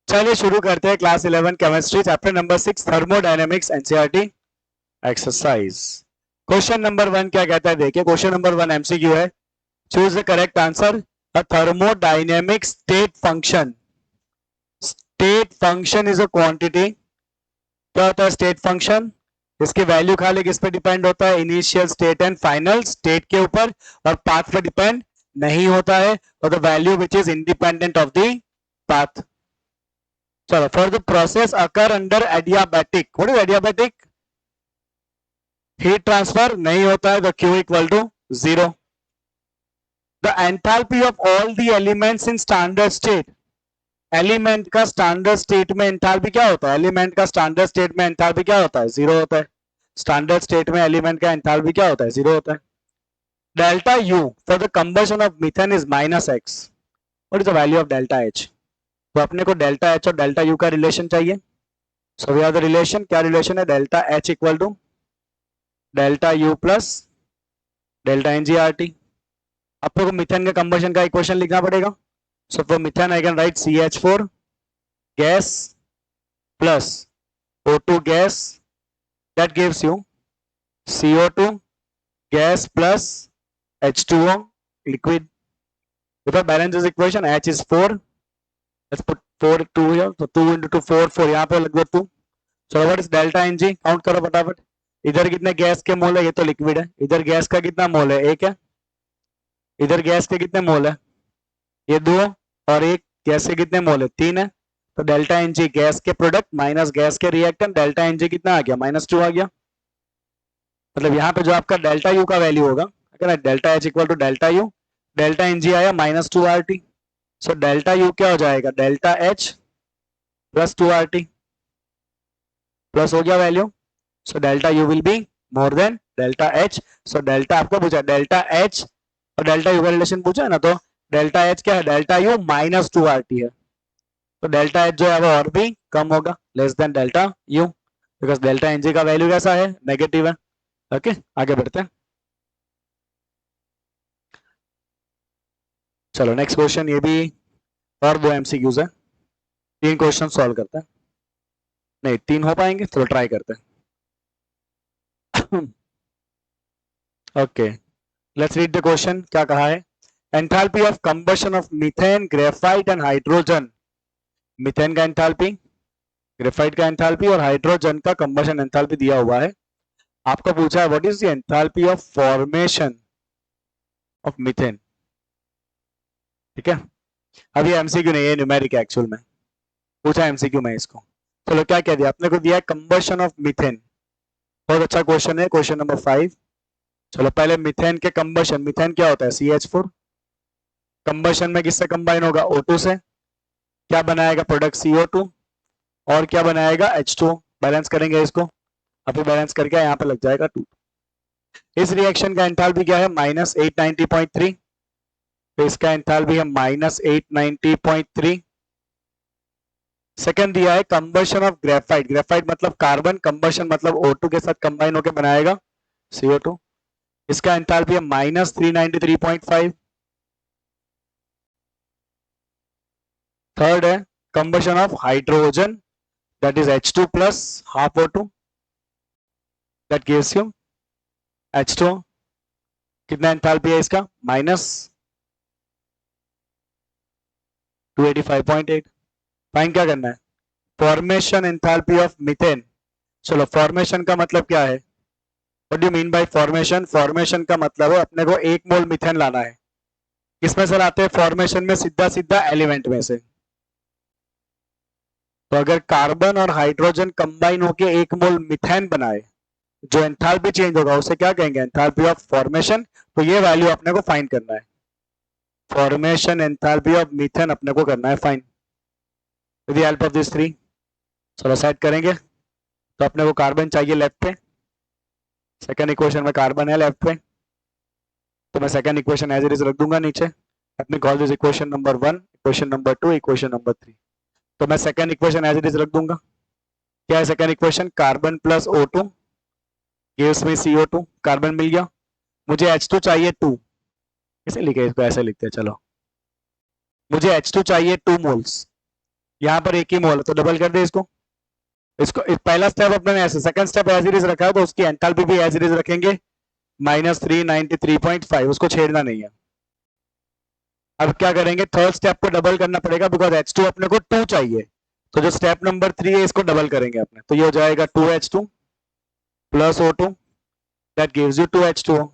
चलिए शुरू करते हैं class 11 chemistry chapter number 6 thermodynamics NCERT exercise. Question number 1 क्या कहता है देखिए। क्वेश्चन नंबर 1 एमसीक्यू है। Choose the correct answer. A thermodynamic state function. State function is a quantity. क्या होता है स्टेट फंक्शन? इसकी वैल्यू खाली किस पे डिपेंड होता है? Initial state and final state के ऊपर, और पाथ पे डिपेंड नहीं होता है, और the value which is independent of the path. चलो, for the process occur under adiabatic. What is adiabatic? Heat transfer नहीं होता है, the Q equal to 0। The enthalpy of all the elements in standard state. Element का standard state में enthalpy क्या होता है? Element का स्टैंडर्ड स्टेट में एंथैल्पी क्या होता है? 0 होता है। स्टैंडर्ड स्टेट में एलिमेंट का एंथैल्पी क्या होता है? 0 होता है। Delta U for the combustion of methane is -x। What is the value of delta H? तो अपने को डेल्टा एच और डेल्टा यू का रिलेशन चाहिए। So we are the relation. क्या रिलेशन है? Delta H equal to delta U plus delta N G R T. आपको methane का कंबशन का इक्वेशन लिखना पड़ेगा। So for methane I can right CH4 gas plus O2 gas, that gives you CO2 gas plus H2O liquid. If I balance this equation, H is 4. Let's put 4 2 here. So 2 into 2 4 4 यहाँ पे लग दो 2. So what is delta Ng? Count करो फटाफट। इधर कितने gas के मोल है? ये तो लिक्विड है। इधर गैस का कितना मोल है? 1 है। इधर गैस के कितने मोल है? ये 2। और एक गैस के कितने मोल है? 3 है। तो डेल्टा Ng गैस के प्रोडक्ट माइनस गैस के रिएक्टेंट, डेल्टा Ng कितना आ गया? -2 आ गया। मतलब यहाँ पे जो आपका डेल्टा यू का वैल्यू होगा, अगर delta H equal to delta U, delta Ng आया -2 RT। सो डेल्टा यू क्या हो जाएगा? Delta H plus 2 RT plus हो गया value. So delta U will be more than delta H. So delta आपको पूछा डेल्टा एच और delta U का रिलेशन पूछा है ना, तो डेल्टा एच क्या है? डेल्टा यू -2 RT है। तो डेल्टा एच जो है वो और भी कम होगा, less than delta U, because delta NG का वैल्यू कैसा है? नेगेटिव है। ओके, आगे बढ़ते हैं। चलो नेक्स्ट क्वेश्चन, ये भी और 2 MCQs है। 3 क्वेश्चन सॉल्व करते हैं। नहीं, 3 हो पाएंगे? चलो ट्राई करते हैं। Okay, let's read the question. क्या कहा है? Enthalpy of combustion of methane, graphite and hydrogen. Methane का एंथैल्पी, ग्रेफाइट का एंथैल्पी और हाइड्रोजन का कंबशन एंथैल्पी दिया हुआ है। आपको पूछा है what is the enthalpy of formation of methane. ठीक है, अभी एमसीक्यू नहीं है, न्यूमेरिक है एक्चुअल में। पूछा एमसीक्यू में इसको। चलो क्या कह दिया अपने को? दिया है कंबशन ऑफ मीथेन। बहुत अच्छा क्वेश्चन है, क्वेश्चन नंबर 5। चलो पहले मीथेन के कंबशन। मीथेन क्या होता है? CH4। कंबशन में किससे कंबाइन होगा? O2 से। क्या बनाएगा? Product CO2। और क्या बनाएगा? H2O। बैलेंस करेंगे इसको, अभी बैलेंस करके यहाँ पे लग जाएगा 2। इस रिएक्शन का एंथैल्पी क्या है? -890.3। तो इसका एंथैल्पी है -890.3। सेकंड दिया है कंबशन ऑफ ग्रेफाइट। ग्रेफाइट मतलब कार्बन, कंबशन मतलब O2 के साथ कंबाइन होकर बनाएगा CO2। इसका एंथैल्पी है -393.5। थर्ड है combustion of hydrogen, that is H2 plus half O2, that gives you H2। कितना एंथैल्पी है इसका? -285.8। फाइन क्या करना है? Formation enthalpy of methane. चलो, फॉर्मेशन का मतलब क्या है? What do mean by formation? Formation का मतलब है अपने को 1 मोल मीथेन लाना है। किसमें से लाते हैं फॉर्मेशन में? सीधा सीधा एलिमेंट में से। तो अगर कार्बन और हाइड्रोजन कंबाइन होकर 1 मोल मीथेन बनाए, जो एंथैल्पी चेंज होगा उसे क्या कहेंगे? Enthalpy of formation. तो ये वैल्यू अपने को फाइंड करना है। फॉर्मेशन एंथैल्पी ऑफ मीथेन अपने को करना है find with the help of this 3। चलो सेट करेंगे। तो अपने को कार्बन चाहिए लेफ्ट पे, सेकंड इक्वेशन में कार्बन है लेफ्ट पे, तो मैं second equation as it is रख दूंगा नीचे। Let me call this equation number 1, equation number 2, equation number 3। तो मैं second equation as it is रख दूंगा। क्या है second equation? Carbon plus O2 gives me CO2। Carbon मिल गया। मुझे H2 चाहिए 2। कैसे लिखे इसको? ऐसे लिखते हैं। चलो, मुझे H2 चाहिए 2 मोल्स। यहाँ पर एक ही मोल है तो डबल कर दे इसको। पहला स्टेप अपने ऐसे, second step as it is रखा है तो उसकी एंथैल्पी भी एज इट इज रखेंगे -393.5, उसको छेड़ना नहीं है। अब क्या करेंगे, थर्ड स्टेप को डबल करना पड़ेगा बिकॉज H2 अपने को 2 चाहिए, तो जो स्टेप नंबर 3 है इसको डबल करेंगे अपने, तो ये हो जाएगा 2H2 plus O2 that gives you 2H2O।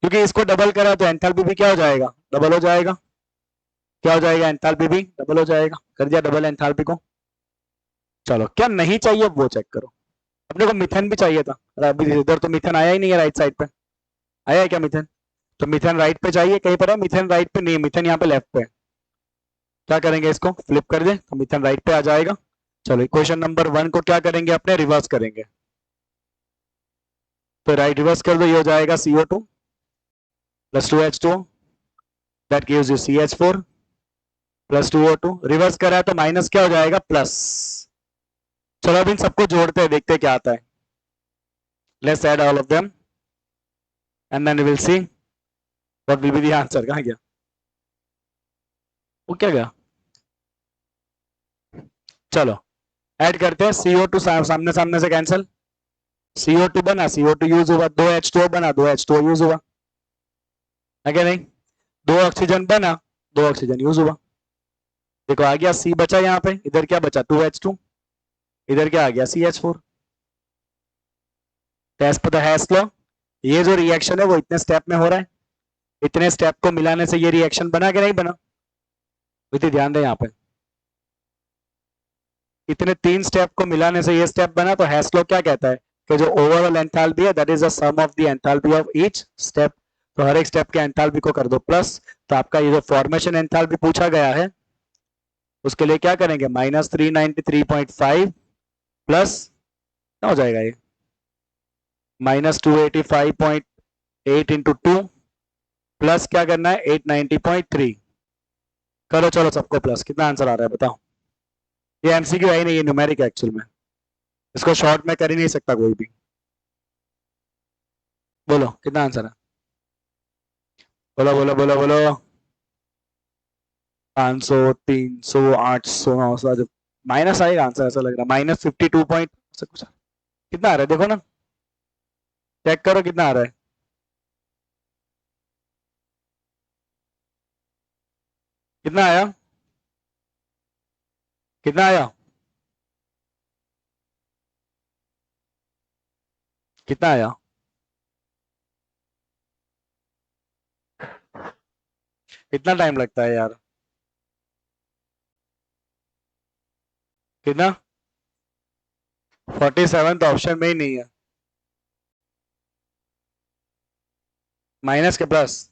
क्योंकि इसको डबल करा तो एंथैल्पी भी क्या हो जाएगा, डबल हो जाएगा। क्या हो जाएगा, एंथैल्पी भी डबल हो जाएगा। कर दिया डबल एंथैल्पी को। चलो क्या नहीं चाहिए वो चेक करो। अपने को मिथेन भी चाहिए था, अभी इधर तो मिथेन आया ही नहीं है, राइट साइड पे आया है क्या मिथेन? तो मिथेन राइट पे चाहिए, कहीं पर है मिथेन राइट पे नहीं, मिथेन यहाँ पे लेफ्ट पे है। क्या करेंगे, इसको फ्लिप कर दे तो मिथेन राइट पे आ जाएगा। चलो इक्वेशन नंबर 1 को क्या करेंगे अपने, रिवर्स करेंगे। तो राइट रिवर्स कर दो, ये हो जाएगा CO2 plus 2H2 that gives you CH4 plus 2O2। Reverse करा तो माइनस क्या हो जाएगा, प्लस। चलो अब इन सबको जोड़ते हैं, देखते हैं क्या आता है। Let's add all of them and then we will see what will be the answer. कहां गया वो, क्या गया? चलो ऐड करते हैं। CO2 सामने सामने से कैंसिल, CO2 बना, CO2 यूज हुआ, 2H2O बना, 2H2O यूज हुआ है क्या नहीं? 2 ऑक्सीजन बना, 2 ऑक्सीजन यूज हुआ। देखो आ गया C बचा यहाँ पे, इधर क्या बचा 2H2, इधर क्या आ गया CH4। टेस्ट पर द हैश लॉ, ये जो रिएक्शन है वो इतने स्टेप में हो रहा है, इतने स्टेप को मिलाने से ये रिएक्शन बना कि नहीं बना? विधि ध्यान दे यहाँ पे, इतने 3 स्टेप को मिलाने से ये स्टेप बना। तो हैश लॉ क्या कहता है कि जो ओवरऑल एंथैल्पी है that is the sum of the enthalpy of each step. तो हर एक स्टेप के एंथैल्पी को कर दो प्लस। तो आपका ये जो फॉर्मेशन एंथैल्पी पूछा गया है उसके लिए क्या करेंगे, -393.5 प्लस क्या हो जाएगा ये, -285.8 इंटू 2 प्लस क्या करना है 890.3। करो चलो सबको प्लस, कितना आंसर आ रहा है बताओ। ये एमसीक्यू है ही नहीं, ये न्यूमेरिक है एक्चुअल में, इसको शॉर्ट में कर ही नहीं सकता कोई भी। बोलो कितना आंसर है, बोलो बोलो बोलो बोलो। 500, 300, 800, 900, माइनस आएगा आंसर ऐसा लग रहा है, -52 पॉइंट कुछ। कितना आ रहा है देखो ना, चेक करो कितना आ रहा है। कितना आया, कितना आया, कितना आया? कितना टाइम लगता है यार, कितना? 47 तो ऑप्शन में ही नहीं है, माइनस के plus,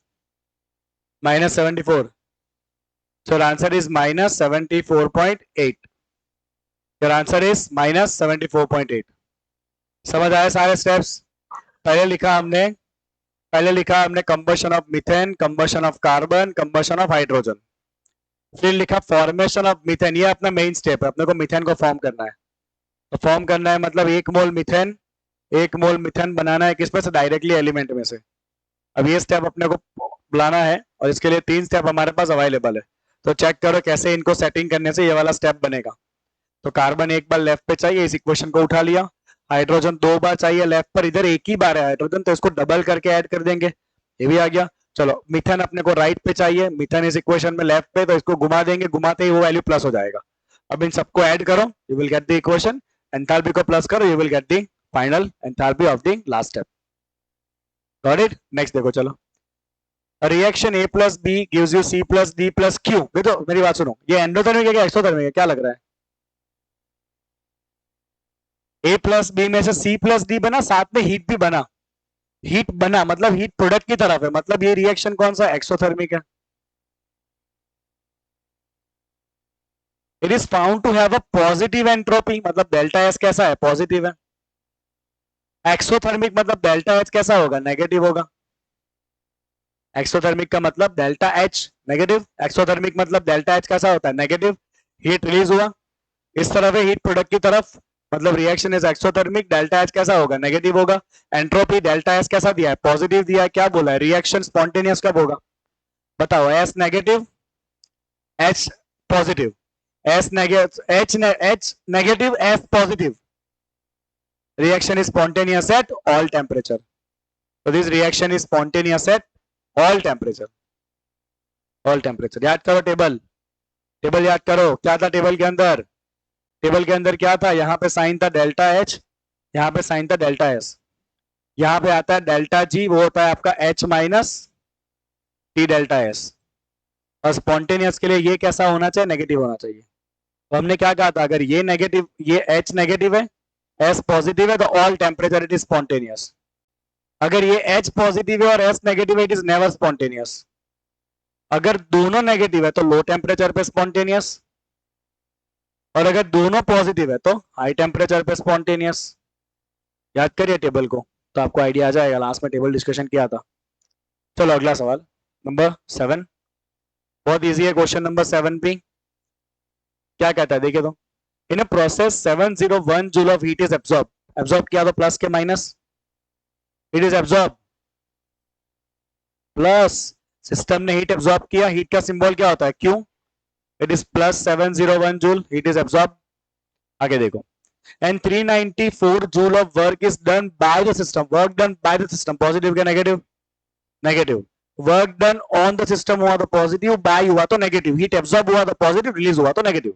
-74। So the answer is -74.8. Your answer is -74.8. समझ आया सारे स्टेप्स? पहले लिखा हमने combustion of methane, combustion of carbon, combustion of hydrogen. फिर लिखा फॉर्मेशन ऑफ मीथेन, ये अपना मेन स्टेप है, अपने को मीथेन को फॉर्म करना है। तो फॉर्म करना है मतलब 1 मोल मीथेन बनाना है किसमें से, डायरेक्टली एलिमेंट में से। अब ये स्टेप अपने को बुलाना है और इसके लिए 3 स्टेप हमारे पास अवेलेबल है। तो चेक करो कैसे इनको सेटिंग करने से ये वाला स्टेप बनेगा। तो कार्बन एक बार लेफ्ट पे चाहिए, इस इक्वेशन को उठा लिया। हाइड्रोजन 2 बार चाहिए लेफ्ट पर, इधर एक ही बार है हाइड्रोजन तो इसको डबल करके ऐड कर देंगे, ये भी आ गया। चलो मिथेन अपने को राइट पे चाहिए, मिथेन इस इक्वेशन में लेफ्ट पे, तो इसको घुमा देंगे, घुमाते ही वो वैल्यू प्लस हो जाएगा। अब इन सबको ऐड करो, you will get the equation. Enthalpy को प्लस करो, you will get the final enthalpy of the last step. Got it? Next देखो चलो, reaction A plus B gives you C plus D plus Q। देखो मेरी बात सुनो, ये endothermic है क्या एक्सोथर्मिक है, क्या लग रहा है? A प्लस बी में से C प्लस D बना, साथ में हीट भी बना, हीट बना मतलब हीट प्रोडक्ट की तरफ है, मतलब ये रिएक्शन कौन सा, एक्सोथर्मिक है। It is found to have a positive entropy, मतलब डेल्टा एस कैसा है, पॉजिटिव है। एक्सोथर्मिक मतलब डेल्टा एच कैसा होगा, नेगेटिव होगा। एक्सोथर्मिक का मतलब डेल्टा एच नेगेटिव, एक्सोथर्मिक मतलब डेल्टा एच कैसा होता है, नेगेटिव। हीट रिलीज हुआ इस तरफ है, हीट प्रोडक्ट की तरफ, मतलब reaction is exothermic, delta H कैसा होगा, नेगेटिव होगा। एंट्रोपी डेल्टा एस कैसा दिया है, पॉजिटिव दिया है। क्या बोला है, रिएक्शन स्पॉन्टेनियस कब होगा, बताओ, S negative H positive. H negative, S positive. Reaction is spontaneous at all temperature. So this reaction is spontaneous at all temperature. All temperature. याद करो टेबल, टेबल याद करो क्या था टेबल के अंदर. टेबल के अंदर क्या था, यहाँ पे साइन था डेल्टा H, यहाँ पे साइन था डेल्टा S, यहाँ पे आता है डेल्टा G, वो होता है आपका H minus T delta S. और स्पॉन्टेनियस के लिए ये कैसा होना चाहिए, नेगेटिव होना चाहिए. तो हमने क्या कहा था, अगर ये नेगेटिव, ये H नेगेटिव है, S पॉजिटिव है, तो all temperature it is spontaneous. अगर ये H पॉजिटिव है और S नेगेटिव है, इट इज नेवर स्पॉन्टेनियस. अगर दोनों नेगेटिव है तो लो टेम्परेचर पे स्पॉन्टेनियस, और अगर दोनों पॉजिटिव है तो हाई टेम्परेचर पे स्पॉन्टेनियस. याद करिए टेबल को तो आपको आइडिया आ जाएगा. लास्ट में टेबल डिस्कशन किया था. चलो अगला सवाल नंबर 7. बहुत इजी है क्वेश्चन नंबर 7 भी. क्या कहता है देखिए तो, in a process 701 joule of heat is absorb. Absorb किया तो प्लस के minus, it is absorb plus. System ने हीट एब्जॉर्ब किया, हीट का सिंबल क्या होता है, Q. It is plus 701 joule, heat is absorb. आगे देखो, and 394 joule of work is done by the system. Work done by the system, positive क्या negative, negative. Work done on the system हुआ तो positive, by हुआ तो negative. Heat absorb हुआ तो positive, release हुआ तो negative.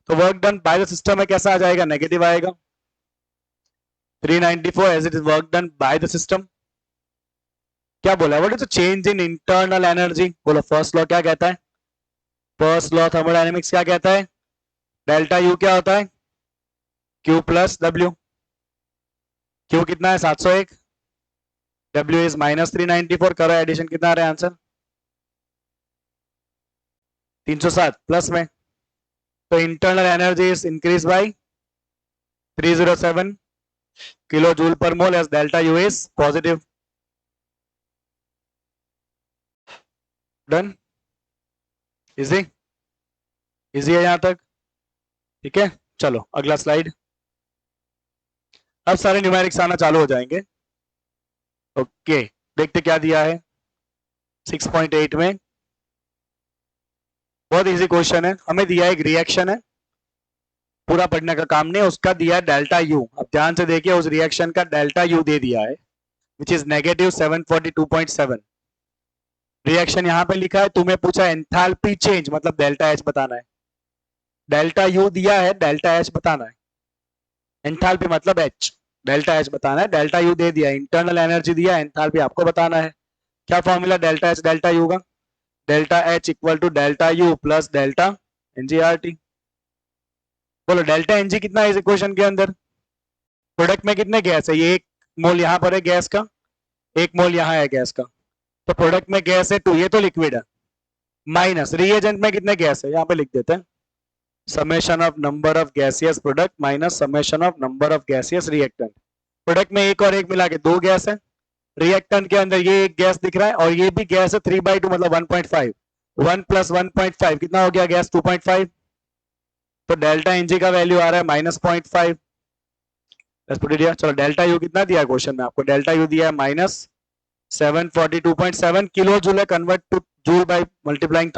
तो work done by the system में कैसा आ जाएगा, negative आएगा. 394 as it is work done by the system. क्या बोला, what is the change in internal energy? बोलो फर्स्ट लॉ क्या कहता है, फर्स्ट लॉ थर्मोडायनेमिक्स क्या कहता है, डेल्टा यू क्या होता है, Q प्लस W. Q कितना है 701, W इज माइनस 394. करो एडिशन, कितना आ रहा है आंसर 307 प्लस में. तो internal energy is increase by 307 kilo joule per mole as delta U is positive. Done, easy, easy है यहां तक, ठीक है. चलो अगला स्लाइड. अब सारे न्यूमेरिक्स आना चालू हो जाएंगे. ओके, देखते क्या दिया है 6.8 में. बहुत इजी क्वेश्चन है. हमें दिया एक रिएक्शन है, पूरा पढ़ने का काम नहीं, उसका दिया है डेल्टा यू. अब ध्यान से देखिए, उस रिएक्शन का डेल्टा यू दे दिया है विच इज नेगेटिव 742.7. रिएक्शन यहां पे लिखा है, तुम्हें पूछा एंथैल्पी चेंज मतलब डेल्टा एच बताना है. डेल्टा यू दिया है, डेल्टा एच बताना है. एंथैल्पी मतलब एच, डेल्टा एच बताना है. डेल्टा यू दे दिया, इंटरनल एनर्जी दिया, एंथैल्पी आपको बताना है. क्या formula delta H delta U का, delta H equal to delta U plus delta NGRT. बोलो डेल्टा एनजी कितना है इस इक्वेशन के अंदर, प्रोडक्ट में कितने गैस है, ये 1 मोल यहाँ पर है गैस का, 1 मोल यहाँ है गैस का. तो प्रोडक्ट में गैस है 2, ये तो लिक्विड है, माइनस रिएजेंट में कितने गैस है, यहाँ पे लिख देते हैं summation of number of gaseous product minus summation of number of gaseous reactant. Product में 1 और 1 मिला के 2 गैस है, रिएक्टेंट के अंदर ये एक गैस दिख रहा है और ये भी गैस है 3/2 मतलब 1.5. 1 प्लस 1.5 कितना हो गया गैस 2.5. तो डेल्टा एनजी का वैल्यू आ रहा है माइनस 0.5. चलो डेल्टा यू कितना दिया क्वेश्चन में आपको, डेल्टा यू दिया है माइनस 742.7 किलो जूल है, convert two joule by multiplying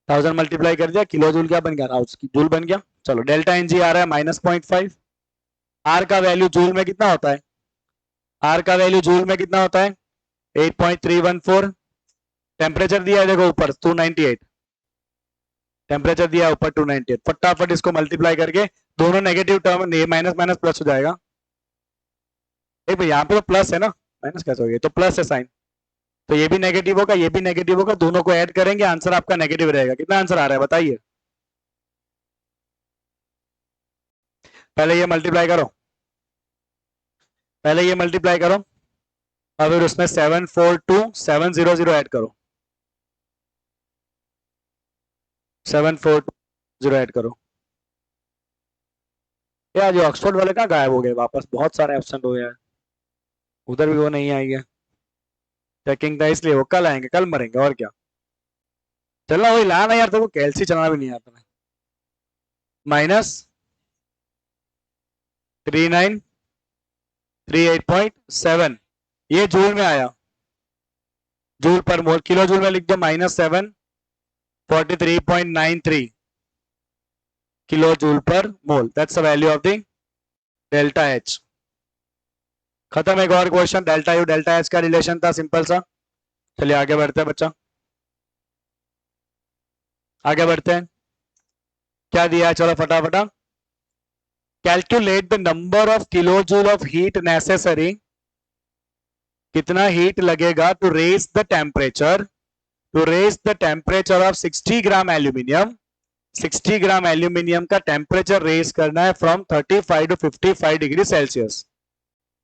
1000 multiply कर दिया, किलो जूल क्या बन गया, जूल बन गया. चलो डेल्टा एनजी आ रहा है माइनस 0.5. आर का वैल्यू जूल में कितना होता है, आर का वैल्यू जूल में कितना होता है 8.314. टेम्परेचर दिया है देखो ऊपर 298, टेम्परेचर दिया है ऊपर 298. फटाफट इसको मल्टीप्लाई करके दोनों negative term, minus minus plus हो जाएगा. एक भाई यहाँ पे तो प्लस है ना, माइनस कैसे हो गया, तो प्लस है साइन, तो ये भी नेगेटिव होगा, ये भी नेगेटिव होगा, दोनों को ऐड करेंगे आंसर आपका नेगेटिव रहेगा. कितना आंसर आ रहा है बताइए, पहले ये मल्टीप्लाई करो, पहले ये मल्टीप्लाई करो, और फिर उसमें 742700 ऐड करो, 740 ऐड करो. यार जो ऑक्सफोर्ड वाले कहाँ गायब हो गए वापस, बहुत सारे एब्सेंट हो गए हैं, उधर भी वो नहीं आई है. चेकिंग था इसलिए, वो कल आएंगे, कल मरेंगे और क्या. चलना वही लाना यार, तेरे को कैलसी चलाना भी नहीं आता है. माइनस 3938.7 ये जूल में आया, जूल पर मोल. किलो जूल में लिख दो minus 743.93. Kilo joule per mole, that's the value of the delta H. खत्म। एक और question, delta U delta H का रिलेशन था, सिंपल सा। चलिए आगे बढ़ते हैं बच्चा, आगे बढ़ते हैं। क्या दिया है, चलो फटाफटा। Calculate the number of kilo joule of heat necessary, कितना हीट लगेगा to raise the temperature, to raise the temperature of 60 gram aluminium. 60 gram aluminium का टेम्परेचर रेज करना है फ्रॉम 35 टू 55 डिग्री सेल्सियस।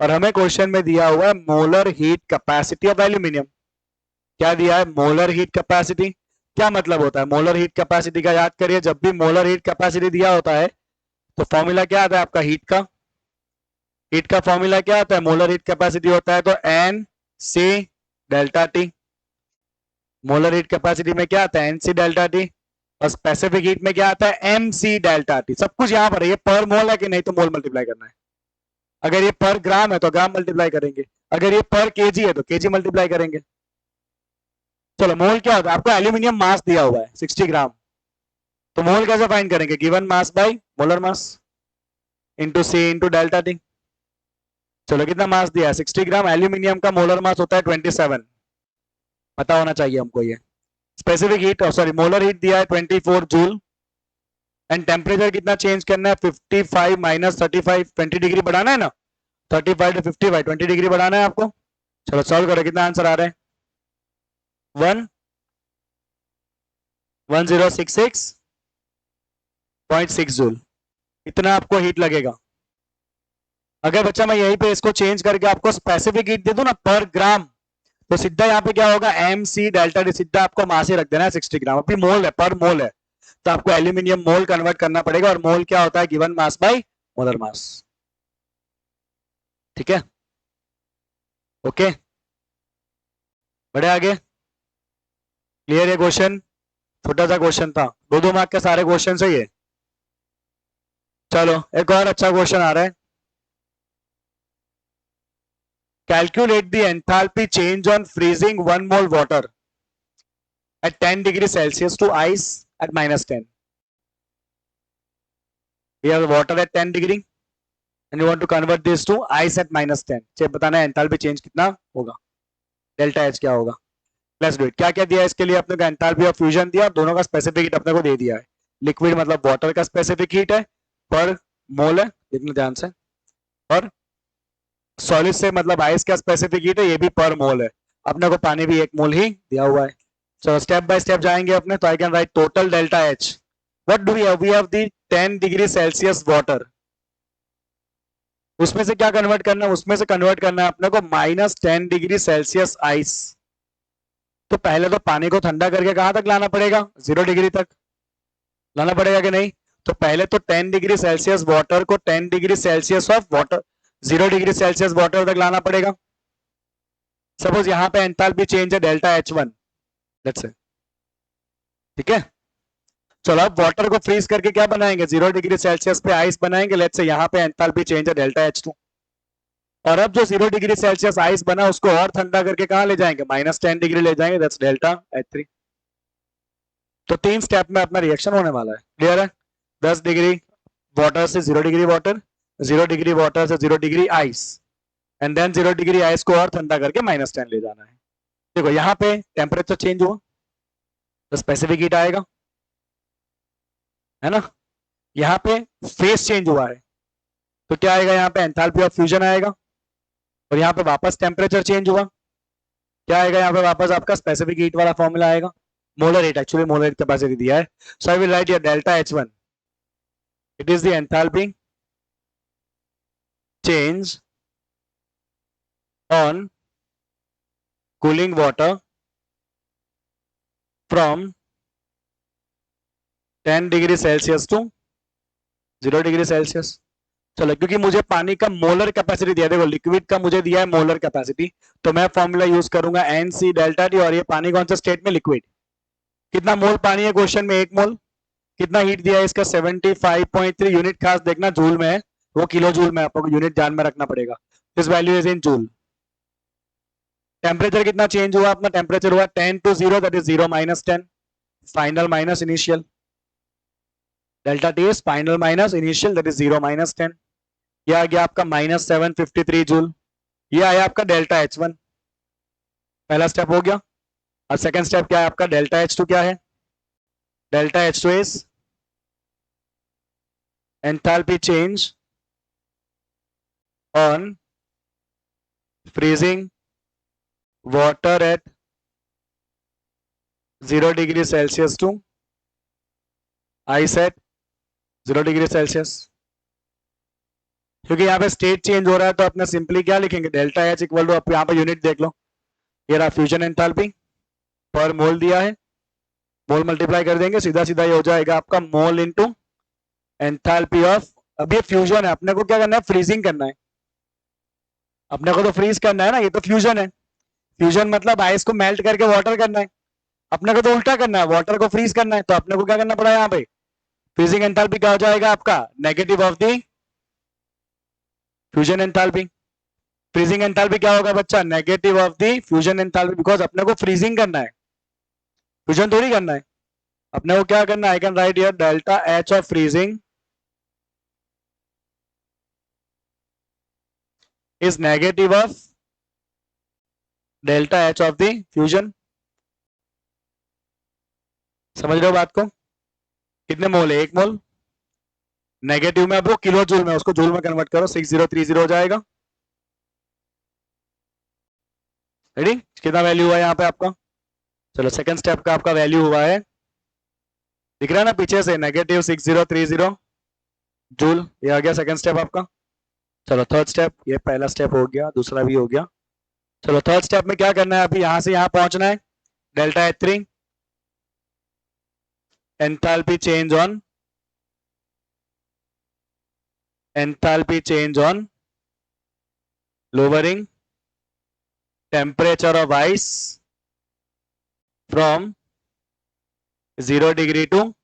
और हमें क्वेश्चन में दिया हुआ है molar heat capacity of aluminium. क्या दिया है, मोलर हीट कैपेसिटी। क्या मतलब होता है मोलर हीट कैपेसिटी का, याद करिए। जब भी मोलर हीट कैपेसिटी दिया होता है तो फॉर्मूला क्या आता है आपका हीट का, हीट का फॉर्मूला क्या आता है, मोलर हीट कैपेसिटी होता है तो n C delta T. Molar heat capacity में क्या आता है, एन सी डेल्टा टी। और स्पेसिफिक हीट में क्या आता है, एम सी डेल्टा टी। सब कुछ यहाँ पर है। ये पर मोल है कि नहीं, तो मोल मल्टीप्लाई करना है। अगर ये पर ग्राम है तो ग्राम मल्टीप्लाई करेंगे, अगर ये पर केजी है तो केजी मल्टीप्लाई करेंगे। चलो मोल क्या होता है, आपको एल्यूमिनियम मास दिया हुआ है 60 ग्राम, तो मोल कैसे फाइंड करेंगे, given mass by molar mass into C into delta T. चलो कितना मास दिया है, 60 ग्राम। एल्यूमिनियम का मोलर मास होता है 27, पता होना चाहिए हमको ये। Specific heat, sorry molar heat दिया है 24 जूल। एंड टेम्परेचर कितना चेंज करना है, 55 माइनस 35, 20 डिग्री बढ़ाना है ना, 35 टू 55, 20 डिग्री बढ़ाना है आपको। चलो सॉल्व करो, कितना आंसर आ रहा है, 1066.6 जूल। इतना आपको हीट लगेगा। अगर बच्चा मैं यहीं पे इसको चेंज करके आपको स्पेसिफिक हीट दे दूं ना पर ग्राम, तो सीधा यहाँ पे क्या होगा, एम सी डेल्टा टी। सीधा आपको मास ही रख देना है 60 ग्राम। अभी मोल है, पर मोल है, तो आपको एल्यूमिनियम मोल कन्वर्ट करना पड़ेगा। और मोल क्या होता है, गिवन मास बाय मोलर मास। ठीक है, ओके, बढ़े आगे। क्लियर है क्वेश्चन, छोटा सा क्वेश्चन था, 2-2 मार्क के सारे क्वेश्चन है ये। चलो एक और अच्छा क्वेश्चन आ रहा है। Calculate the enthalpy change on freezing 1 mole water at 10 degree Celsius to ice at -10. We have water at 10 degree and you want to convert this to ice at -10. Check बताना है एंथैल्पी चेंज कितना होगा, delta H क्या होगा। Let's do it. क्या क्या दिया है इसके लिए अपने को, एंथैल्पी ऑफ फ्यूजन दिया, दोनों का स्पेसिफिक हीट अपने को दे दिया है। लिक्विड मतलब वाटर का स्पेसिफिक हीट है, पर मोल है, देखना ध्यान से। और सॉलिड से मतलब आइस का स्पेसिफिक हीट है, ये भी पर मोल है। अपने को पानी भी 1 मोल ही दिया हुआ है। चलो स्टेप बाय स्टेप जाएंगे अपने। तो I can write total delta H. What do we have, we have the 10 degree Celsius water. उसमें से क्या कन्वर्ट करना है, उसमें से कन्वर्ट करना है अपने को -10 डिग्री सेल्सियस आइस। तो पहले तो पानी को ठंडा करके कहां तक लाना पड़ेगा, 0 डिग्री तक लाना पड़ेगा कि नहीं। तो पहले तो 10 डिग्री सेल्सियस वाटर को 10 degree Celsius of water, 0 degree Celsius water तक लाना पड़ेगा। सपोज यहाँ पे एंथैल्पी चेंज है डेल्टा H1, दैट्स इट। ठीक है, चलो अब वाटर को फ्रीज करके क्या बनाएंगे, 0 डिग्री सेल्सियस पे आइस बनाएंगे। लेट्स से यहाँ पे एंथैल्पी चेंज है डेल्टा H2। और अब जो 0 डिग्री सेल्सियस आइस बना उसको और ठंडा करके कहाँ ले जाएंगे, -10 डिग्री ले जाएंगे, दैट्स डेल्टा H3। तो 3 स्टेप में अपना रिएक्शन होने वाला है। क्लियर है, 10 डिग्री वाटर से 0 डिग्री वाटर, 0 डिग्री वाटर से 0 degree ice, and then 0 degree ice को और ठंडा करके -10 ले जाना है। देखो यहाँ पे टेम्परेचर चेंज हुआ तो स्पेसिफिक हीट आएगा, है ना। यहाँ पे फेस चेंज हुआ है तो क्या आएगा, यहाँ पे एंथैल्पी ऑफ फ्यूजन आएगा। और यहाँ पे वापस टेम्परेचर चेंज हुआ, क्या आएगा, यहाँ पे वापस आपका स्पेसिफिक हीट वाला फॉर्मूला आएगा। Molar heat, actually molar heat capacity दिया है। So I will write here delta H1, it is the enthalpy change on cooling water from 10 degree Celsius to 0 degree Celsius. चलो क्योंकि मुझे पानी का मोलर कैपेसिटी दिया है, देखो लिक्विड का मुझे दिया है मोलर कैपेसिटी, तो मैं फॉर्मूला यूज करूंगा एन सी डेल्टा टी। और ये पानी कौन सा स्टेट में, लिक्विड। कितना मोल पानी है क्वेश्चन में, 1 मोल। कितना हीट दिया है इसका, 75.3। यूनिट खास देखना जूल में है, वो किलो जूल में, आपको यूनिट ध्यान में रखना पड़ेगा। This value is in joule. Temperature कितना चेंज हुआ अपना, टेम्परेचर हुआ 10 to 0, that is 0 - 10, final minus initial. Delta T is final minus initial, that is 0 minus 10। ये आ गया आपका माइनस 753 जूल। ये आया आपका डेल्टा H1, पहला स्टेप हो गया। और सेकंड स्टेप क्या है आपका, डेल्टा H2 क्या है, delta H2 is enthalpy change on freezing water at 0 degree Celsius to ice at 0 degree Celsius। क्योंकि यहाँ पे स्टेट चेंज हो रहा है तो अपने सिंपली क्या लिखेंगे, डेल्टा एच इक्वल टू, आप यहाँ पे यूनिट देख लो, ये रहा फ्यूजन एंथैल्पी पर मोल दिया है, मोल मल्टीप्लाई कर देंगे, सीधा सीधा ये हो जाएगा आपका मोल इनटू एंथैल्पी ऑफ। अब ये फ्यूजन है, अपने को क्या करना है, फ्रीजिंग करना है, अपने को तो फ्रीज करना है ना, ये तो फ्यूजन है। फ्यूजन मतलब आइस को मेल्ट करके वाटर करना है, अपने को तो उल्टा करना है, वाटर को फ्रीज करना है। तो अपने को क्या करना पड़ा यहाँ पे, फ्रीजिंग एंथैल्पी क्या हो जाएगा आपका, negative of the fusion enthalpy. Freezing enthalpy क्या होगा बच्चा, negative of the fusion enthalpy, because अपने को फ्रीजिंग करना है, फ्यूजन थोड़ी करना है। अपने को क्या करना है, आई can write here delta H of freezing is negative of delta H of the fusion. समझ रहे हो बात को, कितने मोल है, 1 मोल। नेगेटिव में अब वो किलो जूल में, उसको जूल में कन्वर्ट करो, 6030 हो जाएगा। रेडी, कितना वैल्यू हुआ यहाँ पे आपका, चलो सेकंड स्टेप का आपका वैल्यू हुआ है, दिख रहा है ना पीछे से, नेगेटिव 6030 जूल, ये आ गया सेकंड स्टेप आपका। चलो थर्ड स्टेप, ये पहला स्टेप हो गया, दूसरा भी हो गया। चलो थर्ड स्टेप में क्या करना है, अभी यहां से यहां पहुंचना है, delta H3 enthalpy change on, enthalpy change on lowering temperature of ice from 0 degree to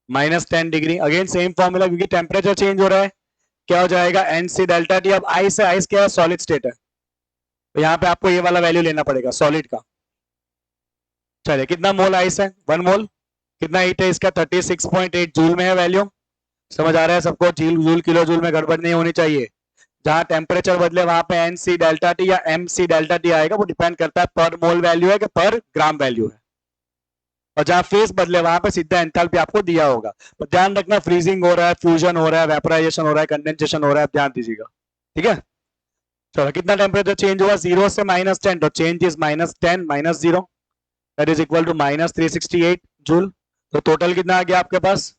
-10 degree. Again same formula, क्योंकि टेम्परेचर चेंज हो रहा है, क्या हो जाएगा, NC डेल्टा टी। अब आइस है, आइस क्या है, सॉलिड स्टेट है, तो यहाँ पे आपको ये वाला वैल्यू लेना पड़ेगा सॉलिड का। चलिए कितना मोल आइस है, 1 मोल। कितना हीट है इसका, 36.8 जूल में है वैल्यू। समझ आ रहा है सबको, जूल किलो जूल में गड़बड़ नहीं होनी चाहिए। जहां टेम्परेचर बदले वहां पे NC डेल्टा टी या MC डेल्टा टी आएगा, वो डिपेंड करता है पर मोल वैल्यू है कि पर ग्राम वैल्यू है। और जहां फेस बदले वहां पे सीधा एंथैल्पी आपको दिया होगा। तो ध्यान रखना, फ्रीजिंग हो रहा है, फ्यूजन हो रहा है, वेपराइजेशन हो रहा है, कंडेंसेशन हो रहा है, ध्यान दीजिएगा, ठीक है। चलो कितना टेम्परेचर चेंज हुआ, 0 से -10, तो change is -10 - 0, that is equal to -368 joule. तो टोटल कितना आ गया आपके पास,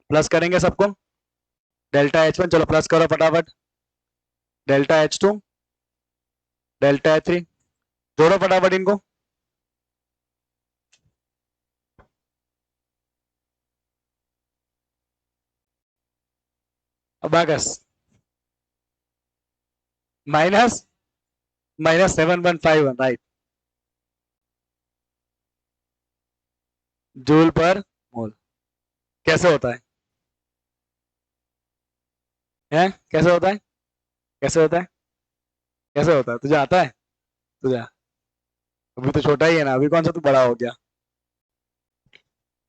प्लस करेंगे सबको, डेल्टा H1, चलो प्लस करो फटाफट, डेल्टा H2, डेल्टा H3, जोड़ो फटाफट इनको। अबाकस -751, राइट, जूल पर मोल। कैसे होता है, कैसे होता है, कैसे होता है, कैसे होता है, तुझे आता है, तुझे अभी तो छोटा ही है ना, अभी कौन सा तू बड़ा हो गया,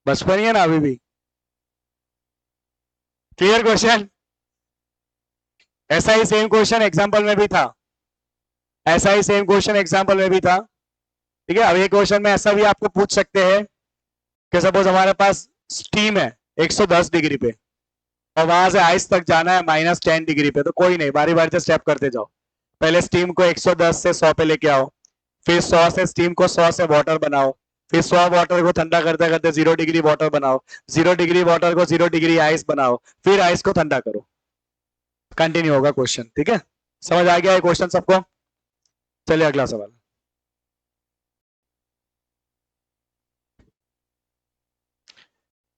बचपन ही है ना अभी भी। क्लियर क्वेश्चन, ऐसा ही सेम क्वेश्चन एग्जाम्पल में भी था, ऐसा ही सेम क्वेश्चन एग्जाम्पल में भी था, ठीक है। अब ये क्वेश्चन में ऐसा भी आपको पूछ सकते हैं कि सपोज हमारे पास स्टीम है 110 डिग्री पे, और वहां से आइस तक जाना है -10 डिग्री पे, तो कोई नहीं, बारी बारी से स्टेप करते जाओ। पहले स्टीम को 110 से 100 पे लेके आओ, फिर 100 से स्टीम को 100 से वाटर बनाओ, फिर 100 वाटर को ठंडा करते करते 0 डिग्री वाटर बनाओ, 0 डिग्री वाटर को 0 डिग्री आइस बनाओ, फिर आइस को ठंडा करो, कंटिन्यू होगा क्वेश्चन, ठीक है। समझ आ गया ये क्वेश्चन सबको, चलिए अगला सवाल।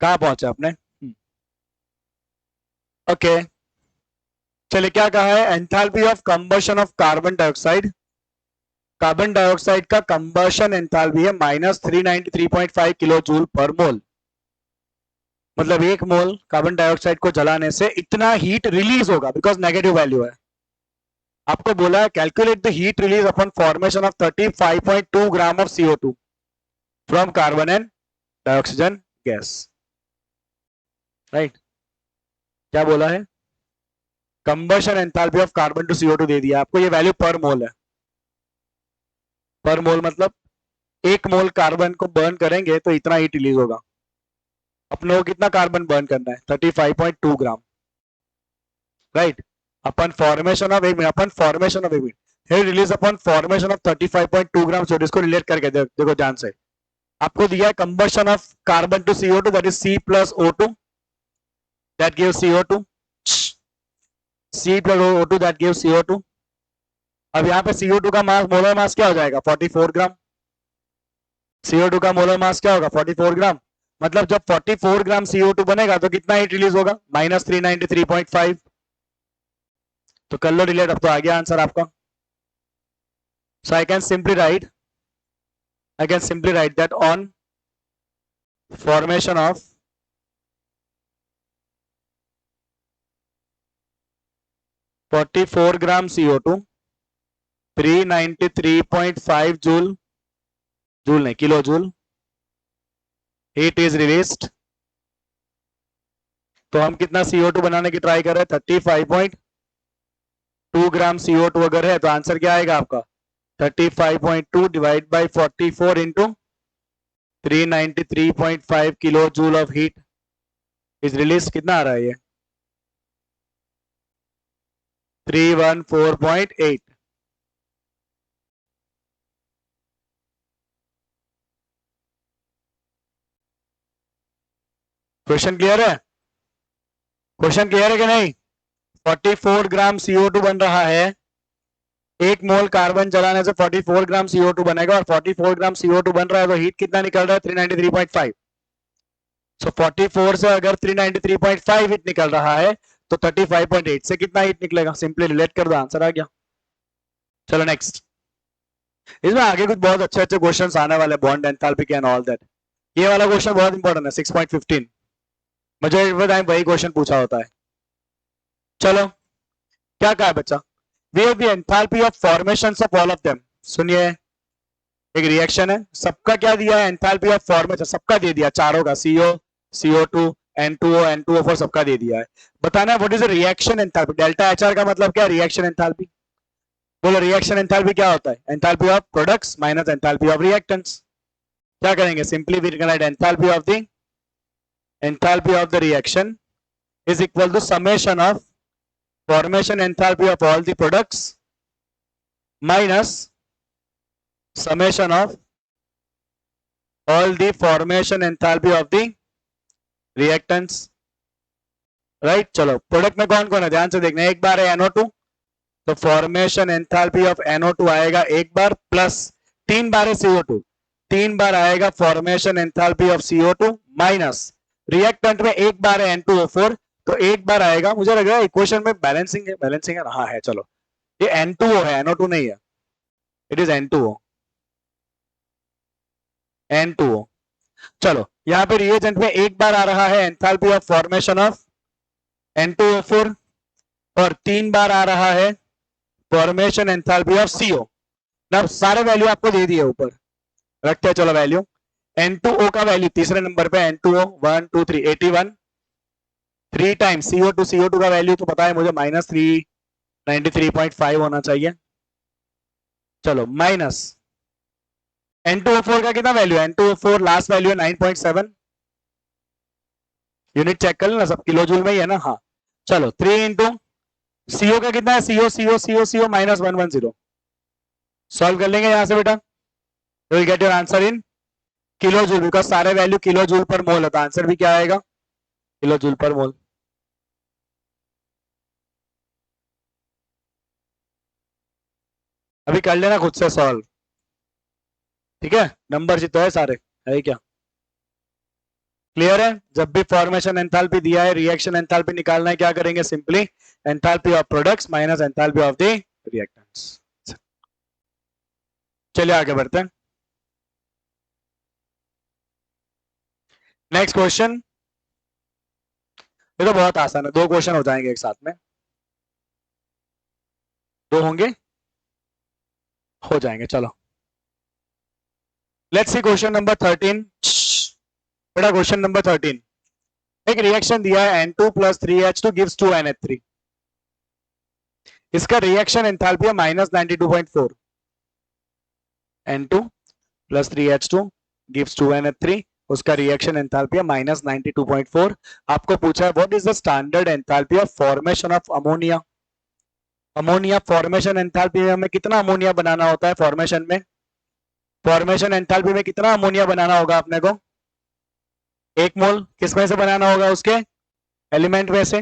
कहाँ पहुंचे आपने, ओके चलिए, क्या कहा है, enthalpy of combustion of carbon dioxide. Carbon dioxide का कंबशन एंथैल्पी है -393.5 किलो जूल पर मोल। मतलब 1 मोल कार्बन डाइऑक्साइड को जलाने से इतना हीट रिलीज होगा, बिकॉज नेगेटिव वैल्यू है। आपको बोला है calculate the heat release upon formation of 35.2 gram of CO2 from carbon and dioxygen gas. Right. क्या बोला है? Combustion enthalpy of carbon to CO2 दे दिया आपको, ये वैल्यू पर मोल है। पर मोल मतलब एक मोल कार्बन को बर्न करेंगे तो इतना हीट रिलीज होगा। अपने को कितना कार्बन बर्न करना है? 35.2 ग्राम, राइट। अपन formation of heat release upon formation of 35.2 gram. So इसको रिलेट करके देखो ध्यान से। आपको दिया है combustion of carbon to CO2 that is C plus O2 that gives CO2, C plus O2 that gives CO2। अब यहाँ पे CO2 का मास, मोलर मास क्या हो जाएगा? 44 ग्राम। CO2 का मोलर मास क्या होगा? 44 ग्राम। मतलब जब 44 ग्राम CO2 बनेगा तो कितना हीट रिलीज होगा? -393.5। तो कर लो रिलेट, अब तो आ गया आंसर आपका। So I can simply write that on formation of 44 gram CO2, 393.5 joule नहीं kilo joule heat is released. तो हम कितना CO2 बनाने की ट्राई कर रहे हैं? 35.2 ग्राम CO2 अगर है तो आंसर क्या आएगा आपका? 35.2 divide by 44 into 393.5 kilo joule of heat is release. कितना आ रहा है ये? 314.8। क्वेश्चन क्लियर है? क्वेश्चन क्लियर है कि नहीं? 44 ग्राम CO2 बन रहा है, एक मोल कार्बन जलाने से 44 ग्राम CO2 बनेगा, और 44 ग्राम CO2 बन रहा है तो हीट कितना निकल रहा है? 393.5। सो 44 से अगर 393.5 हीट निकल रहा है तो 35.8 से कितना हीट निकलेगा? सिंपली रिलेट कर दो, आंसर आ गया। चलो नेक्स्ट। इसमें आगे कुछ बहुत अच्छे अच्छे क्वेश्चंस आने वाले, बॉन्ड एंथैल्पी के एंड ऑल दैट। ये वाला क्वेश्चन बहुत इंपॉर्टेंट है, 6.15। मेजॉरिटी टाइम वही क्वेश्चन पूछा होता है। चलो क्या कहा है बच्चा? We have the enthalpy of formations of all of them. सुनिए, एक रिएक्शन है, सबका क्या दिया है? एंथैल्पी ऑफ फॉर्मेशन सबका दे दिया, चारों का, CO, CO2, N2O, N2O4 सबका दे दिया है। बताना है what is reaction enthalpy. Delta HR का मतलब क्या? Reaction enthalpy. बोलो रिएक्शन एंथैल्पी क्या होता है? Enthalpy of products minus enthalpy of reactants. क्या करेंगे? Simply we can write enthalpy of the reaction is equal to summation of formation enthalpy of all the products minus summation of all the formation enthalpy of the reactants, right? चलो product में कौन कौन है ध्यान से देखना। एक बार है NO2, तो फॉर्मेशन एंथैल्पी ऑफ NO2 आएगा एक बार, प्लस 3 बार है CO2, 3 बार आएगा formation enthalpy of CO2, minus reactant में एक बार है N2O4, तो एक बार आएगा। मुझे लग रहा है इक्वेशन में बैलेंसिंग है। हाँ है, चलो ये N2O है, NO2 नहीं है, इट इज N2O। चलो यहाँ पे रिएजेंट में एक बार आ रहा है enthalpy of formation of N2O4, और 3 बार आ रहा है फॉर्मेशन एंथैल्पी ऑफ CO। ना सारे वैल्यू आपको दे दिए ऊपर, रखते हैं। चलो वैल्यू N2O का वैल्यू तीसरे नंबर पे, N2O 1 2 3 81, 3 टाइम्स CO2 का वैल्यू तो पता है मुझे, -393.5 होना चाहिए। चलो माइनस N2O4 का कितना वैल्यू है? N2O4 लास्ट वैल्यू है 9.7। यूनिट चेक कर लेना, सब किलो जूल में ही है ना? हाँ चलो 3 इंटू CO का कितना है? CO -110। सॉल्व कर लेंगे यहां से बेटा, you will get your answer in kilo joule, because सारे वैल्यू किलो जूल पर मोल है, तो आंसर भी क्या आएगा? किलो जूल पर मोल। अभी कर लेना खुद से सॉल्व, ठीक है? नंबर जितने है सारे, है क्या? क्लियर है? जब भी फॉर्मेशन एंथैल्पी दिया है, रिएक्शन एंथैल्पी निकालना है, क्या करेंगे? Simply enthalpy of products minus enthalpy of the reactants. चलिए आगे बढ़ते हैं। नेक्स्ट क्वेश्चन, ये तो बहुत आसान है, 2 क्वेश्चन हो जाएंगे एक साथ में, 2 होंगे, हो जाएंगे। चलो लेट्स सी क्वेश्चन नंबर 13। बेटा क्वेश्चन नंबर 13, एक रिएक्शन दिया है N2 plus 3H2 gives 2NH3। इसका रिएक्शन एंथैल्पी है -92.4। N2 plus 3H2 gives 2NH3, उसका रिएक्शन एंथैल्पी है -92.4। आपको पूछा है what is the standard enthalpy of formation of ammonia. Ammonia formation enthalpy में हमें कितना अमोनिया बनाना होता है फॉर्मेशन में? फॉर्मेशन एंथैल्पी में कितना अमोनिया बनाना होगा अपने को? 1 मोल। किस में से बनाना होगा? उसके एलिमेंट में से।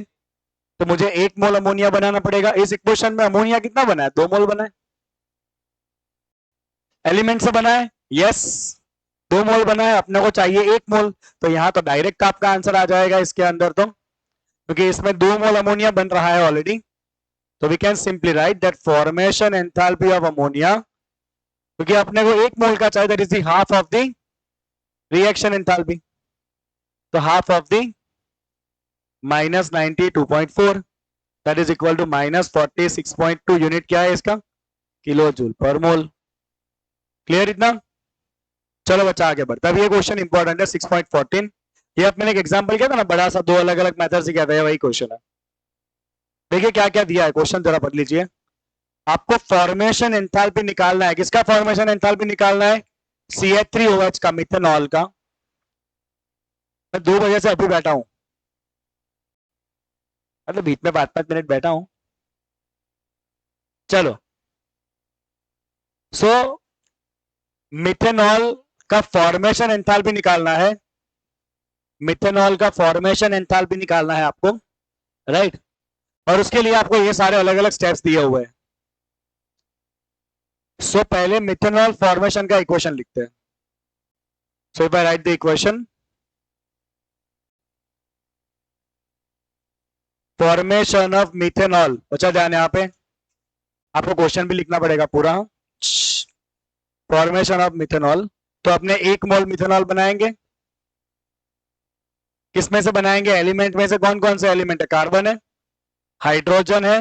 तो मुझे 1 मोल अमोनिया बनाना पड़ेगा। इस इक्वेशन में अमोनिया कितना बना है? 2 मोल बना है। एलिमेंट से बना है, यस 2 मोल बना है, अपने को चाहिए 1 मोल। तो यहां तो डायरेक्ट आपका आंसर आ जाएगा इसके अंदर, तो क्योंकि इसमें 2 मोल अमोनिया बन रहा है ऑलरेडी। तो we can simply write that formation enthalpy of ammonia, क्योंकि अपने को 1 मोल का चाहिए, that is the half of the reaction enthalpy. तो half of the -92.4 that is equal to -46.2 unit क्या है इसका? किलो जूल पर मोल। क्लियर इतना? चलो बच्चा आगे बढ़ता है। अब ये क्वेश्चन इंपॉर्टेंट है 6.14। ये अपने एक एग्जांपल किया था ना, बड़ा सा 2 अलग अलग मेथड से किया था, वही क्वेश्चन है। देखिए क्या क्या दिया है क्वेश्चन, जरा पढ़ लीजिए। आपको फॉर्मेशन एंथैल्पी निकालना है। किसका फॉर्मेशन एंथैल्पी निकालना है? CH3OH का, मिथेनॉल का। मैं 2 बजे से अभी बैठा हूं, मतलब बीच में 5-5 मिनट बैठा हूं। चलो, सो मिथेनॉल का फॉर्मेशन एंथैल्पी निकालना है। मिथेनॉल का फॉर्मेशन एंथैल्पी निकालना है आपको, राइट। और उसके लिए आपको ये सारे अलग अलग स्टेप्स दिए हुए हैं। सो पहले मिथेनॉल फॉर्मेशन का इक्वेशन लिखते हैं। So if I right the equation, formation of methanol, बच्चा ध्यान यहाँ पे, आपको क्वेश्चन भी लिखना पड़ेगा पूरा। फॉर्मेशन ऑफ मिथेनॉल, तो अपने 1 मोल मिथेनॉल बनाएंगे। किसमें से बनाएंगे? एलिमेंट में से। कौन कौन से एलिमेंट है? कार्बन है, हाइड्रोजन है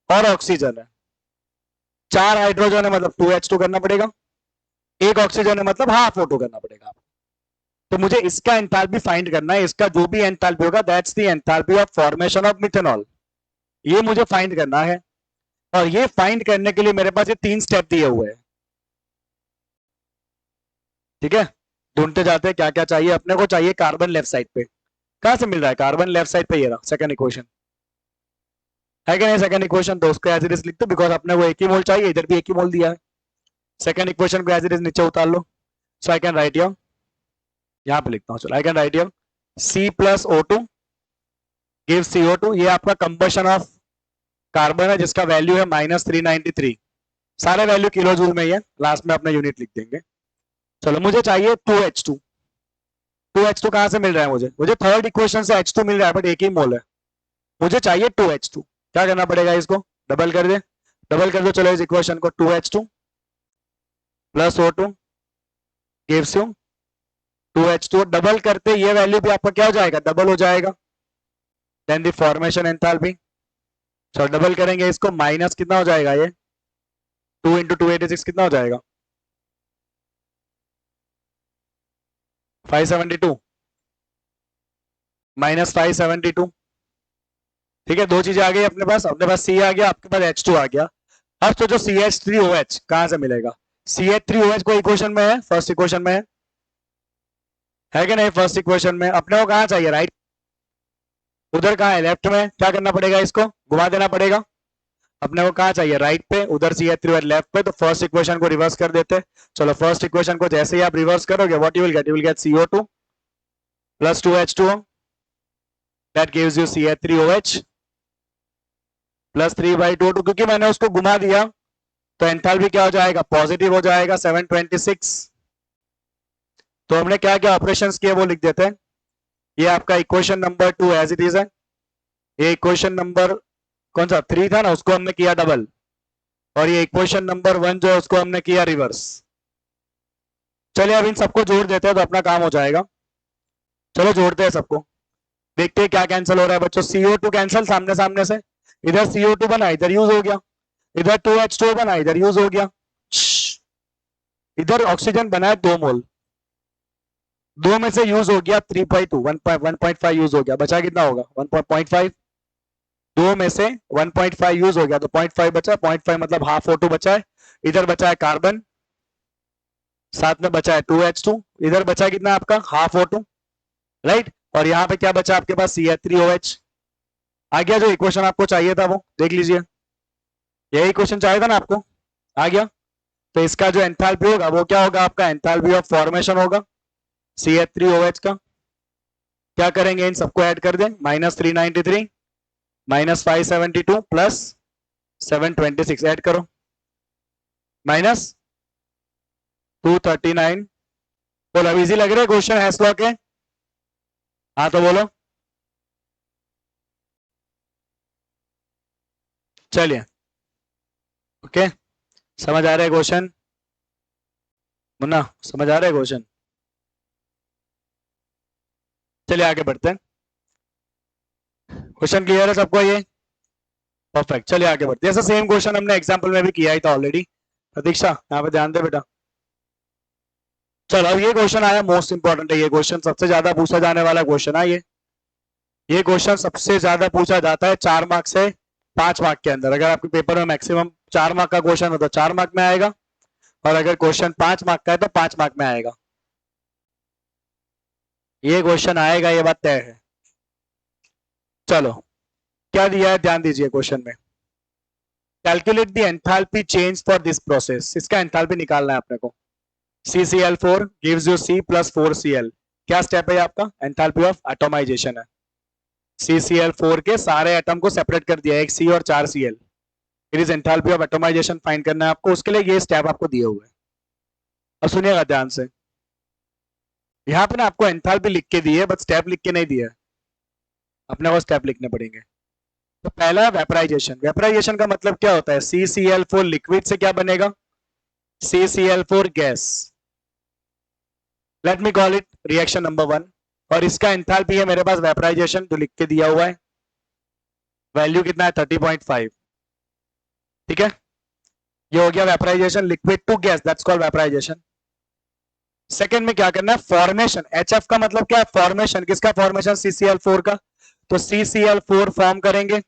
और ऑक्सीजन है। 4 हाइड्रोजन है मतलब 2H2 करना पड़ेगा, 1 ऑक्सीजन है मतलब हाफ O2 करना पड़ेगा। तो मुझे इसका एंथैल्पी फाइंड करना है। इसका जो भी एंथैल्पी होगा that's the enthalpy of formation of methanol, ये मुझे फाइंड करना है। और ये फाइंड करने के लिए मेरे पास ये 3 स्टेप दिए हुए हैं, ठीक है। ढूंढते जाते हैं क्या क्या चाहिए अपने को। चाहिए कार्बन लेफ्ट साइड पे, कहां से मिल रहा है? कार्बन लेफ्ट साइड पे, ये रहा सेकंड इक्वेशन है कि नहीं? सेकंड इक्वेशन, तो उसको एज इट इज लिख दो, बिकॉज अपने को 1 ही मोल चाहिए, इधर भी 1 ही मोल दिया है। सेकंड इक्वेशन को एज इट इज नीचे उतार लो। सो आई कैन राइट हियर, यहां पे लिखता हूं, चलो आई can write here C plus O2 give CO2। ये आपका कंबशन ऑफ कार्बन है जिसका वैल्यू है -393। सारे वैल्यू किलो जूल में ही है, लास्ट में अपने यूनिट लिख देंगे। चलो, मुझे चाहिए 2H2। 2H2 कहां से मिल रहा है? मुझे थर्ड इक्वेशन से H2 मिल रहा है, बट 1 ही मोल है। मुझे चाहिए 2H2। क्या करना पड़ेगा? इसको डबल कर दे, डबल कर दो। चलो इस इक्वेशन को, 2H2 plus O2 gives you 2H2। Double करते ये वैल्यू भी आपका क्या हो जाएगा? डबल हो जाएगा। देन द फॉर्मेशन एंथैल्पी, चलो डबल करेंगे इसको, माइनस कितना हो जाएगा? ये 2 × 286 कितना हो जाएगा? 572 माइनस 572। ठीक है, 2 चीजें आ गई अपने पास C आ गया, आपके पास H2 आ गया। अब तो जो CH3OH कहां से मिलेगा? CH3OH को इक्वेशन में है, फर्स्ट इक्वेशन में है कि नहीं? फर्स्ट इक्वेशन में अपने को कहां चाहिए? राइट। उधर कहां है? लेफ्ट में। क्या करना पड़ेगा? इसको घुमा देना पड़ेगा। अपने को कहां चाहिए? राइट पे। उधर CH3OH लेफ्ट पे, तो फर्स्ट इक्वेशन को रिवर्स कर देते। चलो, फर्स्ट इक्वेशन को जैसे ही आप रिवर्स करोगे, what you will gate? You will gate CO2 plus 2H2O, that gives you CH3OH plus 3/2। क्योंकि मैंने उसको घुमा दिया तो एंथैल्पी क्या हो जाएगा? पॉजिटिव हो जाएगा, 726। तो हमने क्या क्या ऑपरेशंस किए वो लिख देते हैं। ये आपका equation number 2 as it is है। ये इक्वेशन नंबर कौन सा 3 था ना, उसको हमने किया डबल। और ये इक्वेशन नंबर 1 जो है उसको हमने किया रिवर्स। चलिए अब इन सबको जोड़ देते हैं तो अपना काम हो जाएगा। चलो जोड़ते हैं सबको, देखते हैं क्या कैंसिल हो रहा है बच्चों। CO2 कैंसिल सामने सामने से, इधर CO2 बना, इधर यूज हो गया। इधर 2H2 बना, इधर यूज हो गया। इधर ऑक्सीजन बना है 2 मोल, दो में से यूज हो गया 3.2, 1.5 यूज हो गया, बचा कितना होगा 1.5। दो में से 1.5 यूज हो गया तो 0.5 बचा, 0.5 मतलब हाफ O2 बचा है, इधर बचा है कार्बन, साथ में बचा है 2H2, इधर बचा कितना आपका हाफ O2, राइट। और यहाँ पे क्या बचा आपके पास CH3OH। आ गया जो इक्वेशन आपको चाहिए था वो देख लीजिए, यही क्वेश्चन चाहिए था ना आपको, आ गया। तो इसका जो एंथैल्पी होगा वो क्या होगा आपका, एंथैल्पी ऑफ फॉर्मेशन होगा CH3OH का। क्या करेंगे, इन सबको ऐड कर दें, -393 -572 प्लस 726 ऐड करो, -239। बोलो, अब इजी लग रहा है क्वेश्चन हैशलॉ के? हाँ तो बोलो, चलिए ओके। समझ आ रहा है क्वेश्चन मुन्ना, समझ आ रहा है क्वेश्चन? चलिए आगे बढ़ते हैं। क्वेश्चन क्लियर है सबको ये? परफेक्ट, चलिए आगे बढ़ते हैं। ऐसा सेम क्वेश्चन हमने एग्जांपल में भी किया ही था ऑलरेडी। प्रतीक्षा यहाँ पे ध्यान दे बेटा। चलो अब ये क्वेश्चन आया, मोस्ट इंपॉर्टेंट है ये क्वेश्चन, सबसे ज्यादा पूछा जाने वाला क्वेश्चन है ये क्वेश्चन सबसे ज्यादा पूछा जाता है 4 मार्क से 5 मार्क के अंदर। अगर आपके पेपर में मैक्सिमम 4 मार्क का क्वेश्चन हो तो 4 मार्क में आएगा, और अगर क्वेश्चन 5 मार्क का है तो 5 मार्क में आएगा। ये क्वेश्चन आएगा, ये बात तय है। चलो क्या दिया है ध्यान दीजिए क्वेश्चन में, calculate the enthalpy change for this process. इसका एंथैल्पी निकालना है अपने को। CCl4 gives you C + 4Cl। क्या स्टेप है आपका, एंथैल्पी ऑफ एटोमाइजेशन है। CCl4 के सारे एटम को सेपरेट कर दिया, एक C और 4 Cl। It is enthalpy of atomization find करना है आपको, उसके लिए ये स्टेप आपको दिए हुए हैं। अब सुनिएगा ध्यान से, यहाँ पे ना आपको एंथैल्पी लिख के दी है बट स्टेप लिख के नहीं दिया है, अपने को स्टेप लिखने पड़ेंगे। तो पहला वेपराइजेशन। वेपराइजेशन का मतलब क्या होता है, CCl4 लिक्विड से क्या बनेगा, CCl4 gas. Late me call it reaction number 1, और इसका एंथैल्पी है मेरे पास वेपराइजेशन जो लिख के दिया हुआ है, वैल्यू कितना है 30.5। ठीक है, ये हो गया vaporisation, liquid to gas, that's called vaporisation. Second में क्या करना है, फॉर्मेशन। HF का मतलब क्या है, फॉर्मेशन। किसका फॉर्मेशन, CCl4 का। तो CCl4 फॉर्म करेंगे,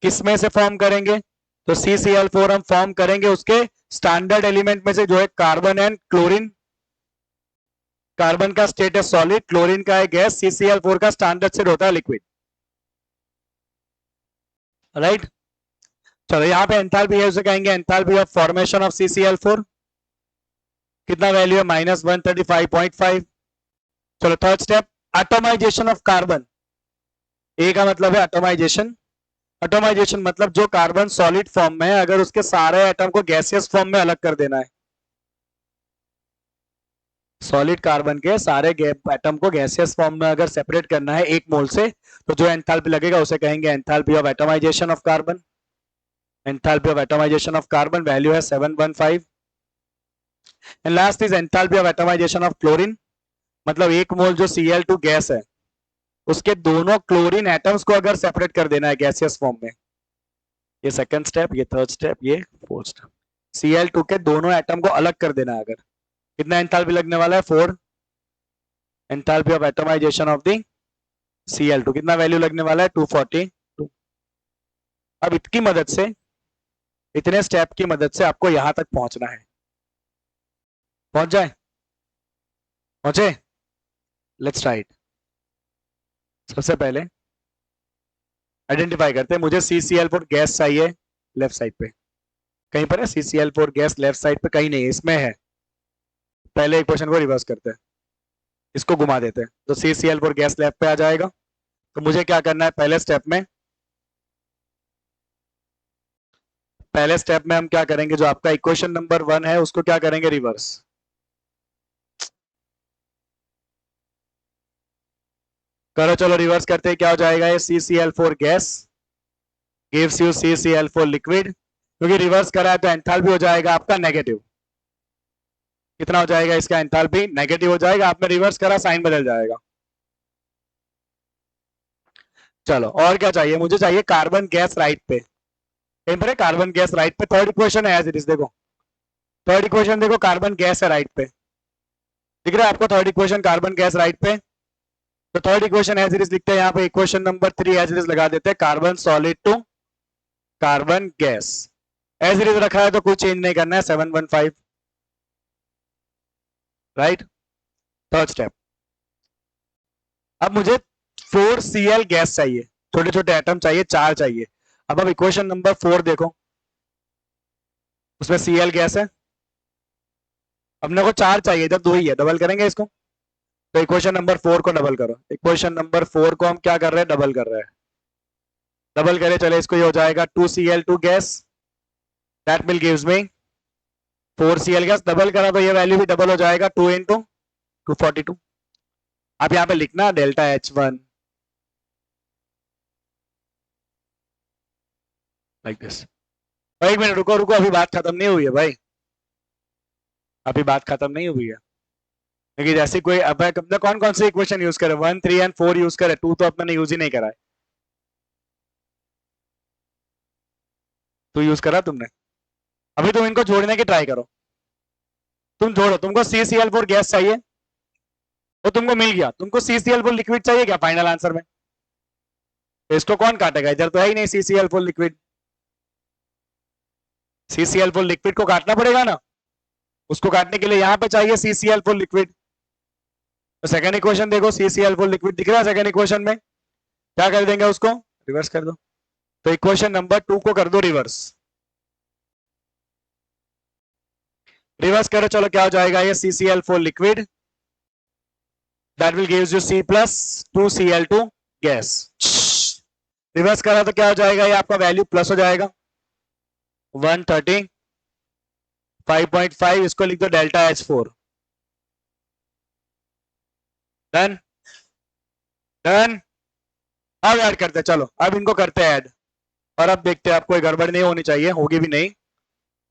किसमें से फॉर्म करेंगे, तो CCl4 हम फॉर्म करेंगे उसके स्टैंडर्ड एलिमेंट में से, जो है कार्बन एंड क्लोरीन। कार्बन का स्टेट है सॉलिड, क्लोरीन का है गैस, CCl4 का स्टैंडर्ड स्टेट होता है लिक्विड, राइट। चलो यहाँ पे एंथैल्पी है, उसे कहेंगे enthalpy of formation of CCl4। कितना वैल्यू है, -135.5। चलो third step, atomization of carbon. A का मतलब है एटोमाइजेशन। एटोमाइजेशन मतलब जो कार्बन सॉलिड फॉर्म में है, अगर उसके सारे एटम को गैसियस फॉर्म में अलग कर देना है, सॉलिड कार्बन के सारे एटम को गैसियस फॉर्म में अगर सेपरेट करना है 1 मोल से, तो जो एंथैल्पी लगेगा उसे कहेंगे enthalpy of atomization of carbon. Enthalpy of atomization of carbon value है 715। And last is enthalpy of atomization of chlorine. मतलब 1 मोल जो Cl2 गैस है, उसके दोनों क्लोरीन एटम्स को अगर सेपरेट कर देना है गैसियस फॉर्म में, ये सेकंड स्टेप, ये थर्ड स्टेप, ये फोर्थ स्टेप। Cl2 के दोनों एटम को अलग कर देना है, अगर कितना एंथैल्पी लगने वाला है 4। Enthalpy of atomization of the Cl2 कितना वैल्यू लगने वाला है 242। अब इसकी मदद से, इतने स्टेप की मदद से आपको यहां तक पहुंचना है। पहुंच जाए, पहुंचे, लेट्स राइट। सबसे पहले आइडेंटिफाई करते हैं, मुझे CCl4 गैस चाहिए लेफ्ट साइड पे, कहीं पर है CCl4 गैस लेफ्ट साइड पे, कहीं नहीं, इसमें है। पहले इक्वेशन को रिवर्स करते हैं, इसको घुमा देते हैं, तो CCl4 गैस लेफ्ट पे आ जाएगा। तो मुझे क्या करना है, पहले स्टेप में हम क्या करेंगे, जो आपका इक्वेशन नंबर 1 है उसको क्या करेंगे, रिवर्स। करो चलो रिवर्स करते हैं, क्या हो जाएगा, ये CCl4 gas gives you CCl4 liquid. क्योंकि रिवर्स करा है तो एंथैल्पी हो जाएगा आपका नेगेटिव। कितना हो जाएगा इसका एंथैल्पी, नेगेटिव हो जाएगा। आपने रिवर्स करा, साइन बदल जाएगा। चलो और क्या चाहिए, मुझे चाहिए कार्बन गैस राइट पे, कहीं पर है कार्बन गैस राइट पे। थर्ड इक्वेशन है एज इट इज, देखो थर्ड इक्वेशन देखो, कार्बन गैस है राइट पे। दिख रहा है आपको third equation carbon gas right पे। तो third equation as it is लिखते हैं यहाँ पे, equation number 3 as it is लगा देते हैं, carbon solid to carbon gas as it is रखा है तो कुछ चेंज नहीं करना है, 715 राइट। थर्ड स्टेप, अब मुझे 4Cl गैस चाहिए, छोटे छोटे एटम चाहिए, 4 चाहिए। अब इक्वेशन नंबर 4 देखो, उसमें Cl गैस है, अपने को 4 चाहिए, जब 2 ही है, डबल करेंगे इसको। तो इक्वेशन नंबर 4 को डबल करो, इक्वेशन नंबर 4 को हम क्या कर रहे हैं, डबल कर रहे हैं। डबल करें, चले इसको, ये हो जाएगा 2Cl2 gas, that will gives me 4Cl gas. Double करा तो ये वैल्यू भी डबल हो जाएगा, 2 इंटू 242। अब यहाँ पे लिखना डेल्टा H1 लाइक दिस। एक मिनट रुको रुको, अभी बात खत्म नहीं हुई है भाई, अभी बात खत्म नहीं हुई है। क्योंकि जैसे कोई अब अपने कौन कौन से इक्वेशन यूज करे, 1, 3 एंड 4 यूज करे, 2 तो अपने यूज ही नहीं करा है। 2 यूज करा तुमने, अभी तुम इनको जोड़ने की ट्राई करो, तुम जोड़ो, तुमको CCl4 गैस चाहिए, वो तुमको मिल गया, तुमको CCl4 लिक्विड चाहिए क्या फाइनल आंसर में? इसको कौन काटेगा, इधर तो है ही नहीं CCl4 लिक्विड, CCl4 लिक्विड को काटना पड़ेगा ना, उसको काटने के लिए यहां पे चाहिए CCl4 लिक्विड। तो सेकंड इक्वेशन देखो, CCl4 लिक्विड दिख रहा है सेकंड इक्वेशन में, क्या कर देंगे उसको, रिवर्स कर दो। तो इक्वेशन नंबर 2 को कर दो रिवर्स, रिवर्स करो, चलो क्या हो जाएगा, ये CCl4 liquid, that will gives you C+2Cl2 gas. Reverse करा तो क्या हो जाएगा, ये आपका वैल्यू प्लस हो जाएगा 135.5, इसको लिख दो डेल्टा H4। Done done. अब ऐड करते हैं, चलो अब इनको करते हैं ऐड, और अब देखते हैं, अब कोई गड़बड़ नहीं होनी चाहिए, होगी भी नहीं।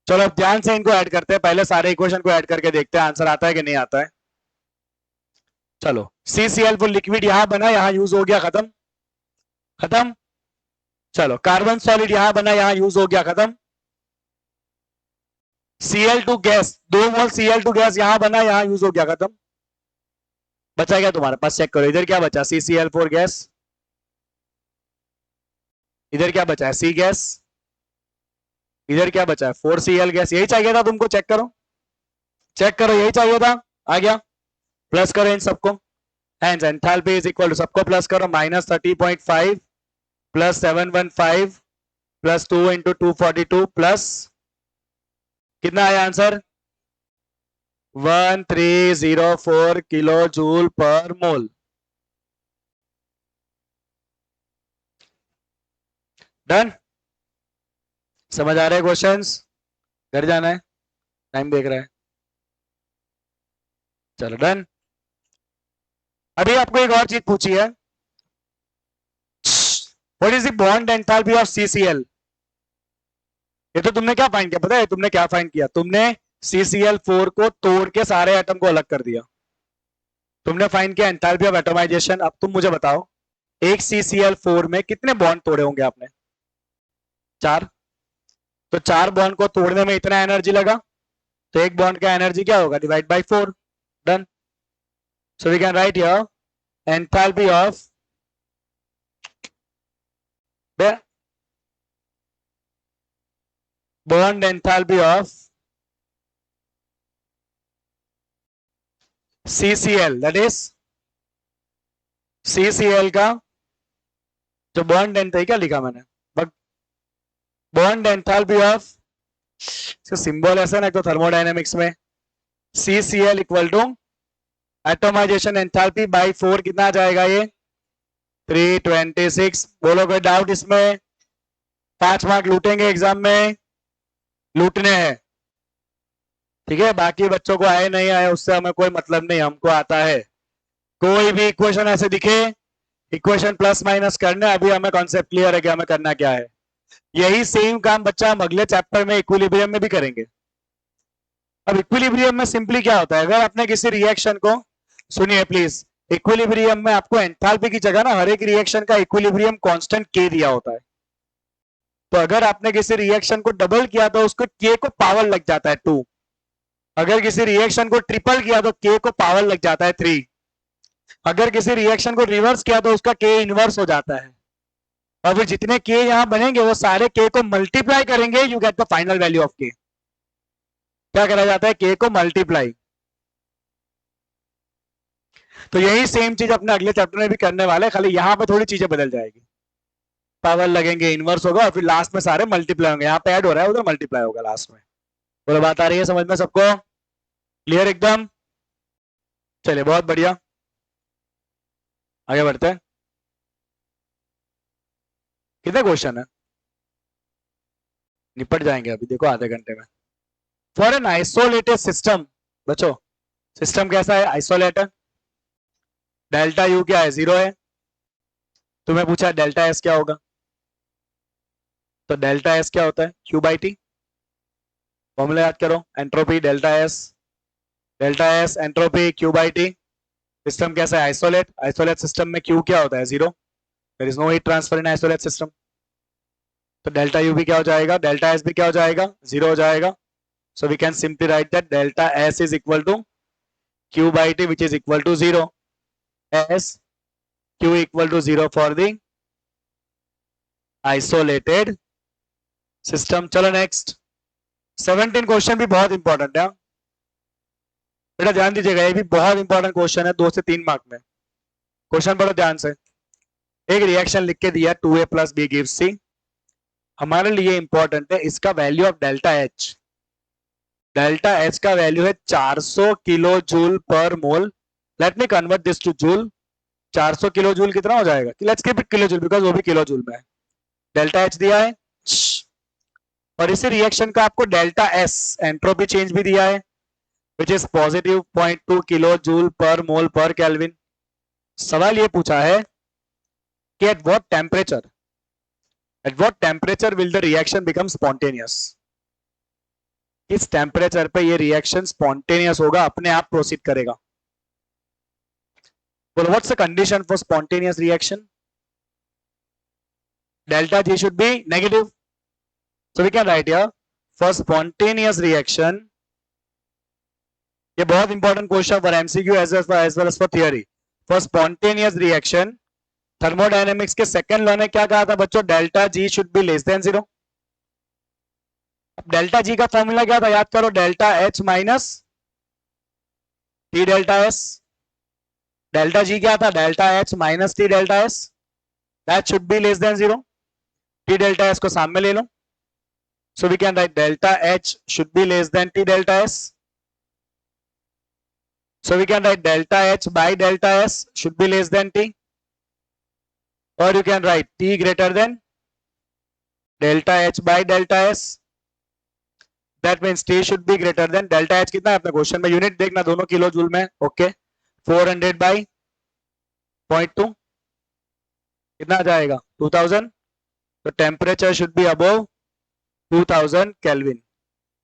चलो अब ध्यान से इनको ऐड करते हैं, पहले सारे इक्वेशन को ऐड करके देखते हैं आंसर आता है कि नहीं आता है। चलो CCl4 लिक्विड यहां बना, यहां यूज हो गया, खत्म खत्म। चलो कार्बन सॉलिड यहां बना, यहां यूज हो गया, खत्म। Cl2 गैस, 2 मोल Cl2 गैस यहां बना, यहां यूज हो गया, खत्म। बचा क्या तुम्हारे पास, चेक करो, इधर क्या बचा, CCl4 गैस, इधर क्या बचा है, C गैस, इधर क्या बचा है 4Cl गैस, यही चाहिए था तुमको, चेक करो चेक करो, यही चाहिए था, आ गया। प्लस करो इन सबको, and enthalpy is equal to, सबको प्लस करो, -30.5 प्लस 715 प्लस 2 इंटू 242 प्लस, कितना आया आंसर, 1304 किलो जूल पर मोल। डन, समझ आ रहे हैं क्वेश्चंस, घर जाना है, टाइम देख रहा है, चलो डन। अभी आपको एक और चीज पूछी है, what is the bond enthalpy of CCl। ये तो तुमने क्या फाइंड किया, पता है तुमने क्या फाइंड किया, तुमने CCl4 को तोड़ के सारे एटम को अलग कर दिया, तुमने फाइंड किया एंथैल्पी ऑफ एटमाइजेशन। अब तुम मुझे बताओ, एक CCl4 में कितने बॉन्ड तोड़े होंगे आपने, 4। तो 4 बॉन्ड को तोड़ने में इतना एनर्जी लगा, तो एक बॉन्ड का एनर्जी क्या होगा, divide by 4। Done. So we can write here enthalpy of bond enthalpy of CCl, that is CCl का जो बॉन्ड एंथैल्पी, क्या लिखा मैंने, बॉन्ड एंथैल्पी ऑफ, इसका सिंबल ऐसा ना, तो थर्मोडायनेमिक्स में CCl equal to atomisation enthalpy by 4, कितना आ जाएगा ये 326। बोलो कोई डाउट इसमें, 5 मार्क लूटेंगे एग्जाम में, लूटने हैं, ठीक है, बाकी बच्चों को आए नहीं आए उससे हमें कोई मतलब नहीं, हमको आता है। कोई भी इक्वेशन ऐसे दिखे, इक्वेशन प्लस माइनस करना, अभी हमें कॉन्सेप्ट क्लियर है कि हमें करना क्या है। यही सेम काम बच्चा हम अगले चैप्टर में इक्विलिब्रियम में भी करेंगे। अब इक्विलिब्रियम में सिंपली क्या होता है, अगर आपने किसी रिएक्शन को, सुनिए प्लीज, इक्विलिब्रियम में आपको एंथैल्पी की जगह ना हर एक रिएक्शन का इक्विलिब्रियम कांस्टेंट K दिया होता है। तो अगर आपने किसी रिएक्शन को डबल किया तो उसको K को पावर लग जाता है 2, अगर किसी रिएक्शन को ट्रिपल किया तो के को पावर लग जाता है 3। अगर किसी रिएक्शन को रिवर्स किया तो उसका के इनवर्स हो जाता है। और फिर जितने के यहां बनेंगे वो सारे के को मल्टीप्लाई करेंगे, you get the final value of के। क्या करा जाता है? के को मल्टीप्लाई। तो यही सेम चीज अपने अगले चैप्टर में भी करने वाले हैं, खाली यहां पे थोड़ी चीजें बदल जाएगी। पावर लगेंगे, इनवर्स होगा और फिर लास्ट में सारे मल्टीप्लाई होंगे। यहाँ पे ऐड हो रहा है, उधर मल्टीप्लाई होगा लास्ट में। बोलो बात आ रही है समझ में सबको? क्लियर एकदम? चलिए बहुत बढ़िया, आगे बढ़ते हैं। कितने क्वेश्चन है? निपट जाएंगे अभी, देखो आधे घंटे में। फॉर एन आइसोलेटेड सिस्टम, बच्चों सिस्टम कैसा है? आइसोलेटेड। डेल्टा यू क्या है? 0 है। तुम्हें पूछा डेल्टा एस क्या होगा, तो डेल्टा एस क्या होता है? Q by T. फॉर्मूला याद करो, entropy delta S entropy Q by T. System कैसा है? आइसोलेट। आइसोलेट सिस्टम में क्यू क्या होता है? 0। There is no heat transfer in isolate system. तो डेल्टा यू भी क्या हो जाएगा? डेल्टा एस भी क्या हो जाएगा? 0 हो जाएगा। So we can simply write that delta S is equal to Q by T which is equal to 0। S Q equal to 0 for the isolated system. चलो नेक्स्ट 17 क्वेश्चन भी बहुत इंपॉर्टेंट है बेटा, ध्यान दीजिएगा, ये भी बहुत इंपॉर्टेंट क्वेश्चन है, 2 से 3 मार्क में। क्वेश्चन पढ़ो ध्यान से। एक रिएक्शन लिख के दिया 2A + B गिव्स C। हमारे लिए इंपॉर्टेंट है इसका value of delta H. Delta H का वैल्यू है 400 kilo joule per mole. Let me convert this two joule. 400 kilo joule कितना हो जाएगा? Let's keep it kilo joule because वो भी किलो जूल में है। डेल्टा एच दिया है और इसी रिएक्शन का आपको डेल्टा एस एंट्रोपी चेंज भी दिया है which is positive 0.2 kilo joule per मोल पर केल्विन। सवाल ये पूछा है कि at what temperature will the reaction become spontaneous. इस टेम्परेचर पे ये रिएक्शन स्पॉन्टेनियस होगा, अपने आप प्रोसीड करेगा। बोलो what's the condition for spontaneous reaction? Delta G should B negative. So we can write here for spontaneous reaction. ये बहुत important question for MCQ as well as for theory. For spontaneous reaction thermodynamics के second law ने क्या कहा था बच्चों? Delta G should be less than 0। Delta G का formula क्या था? याद करो, delta H minus T delta S. Delta G क्या था? Delta H minus T delta S. That should be less than 0। T delta S को सामने ले लो। So we can write delta H should be less than T delta S. So we can write delta H by delta S should be less than T. Or you can write T greater than delta H by delta S. That means T should be greater than delta H। कितना है अपने question में? Unit देखना दोनों kilo joule में। Okay 400 by 0.2 कितना आ जाएगा? 2000। तो temperature should be above 2000 kelvin.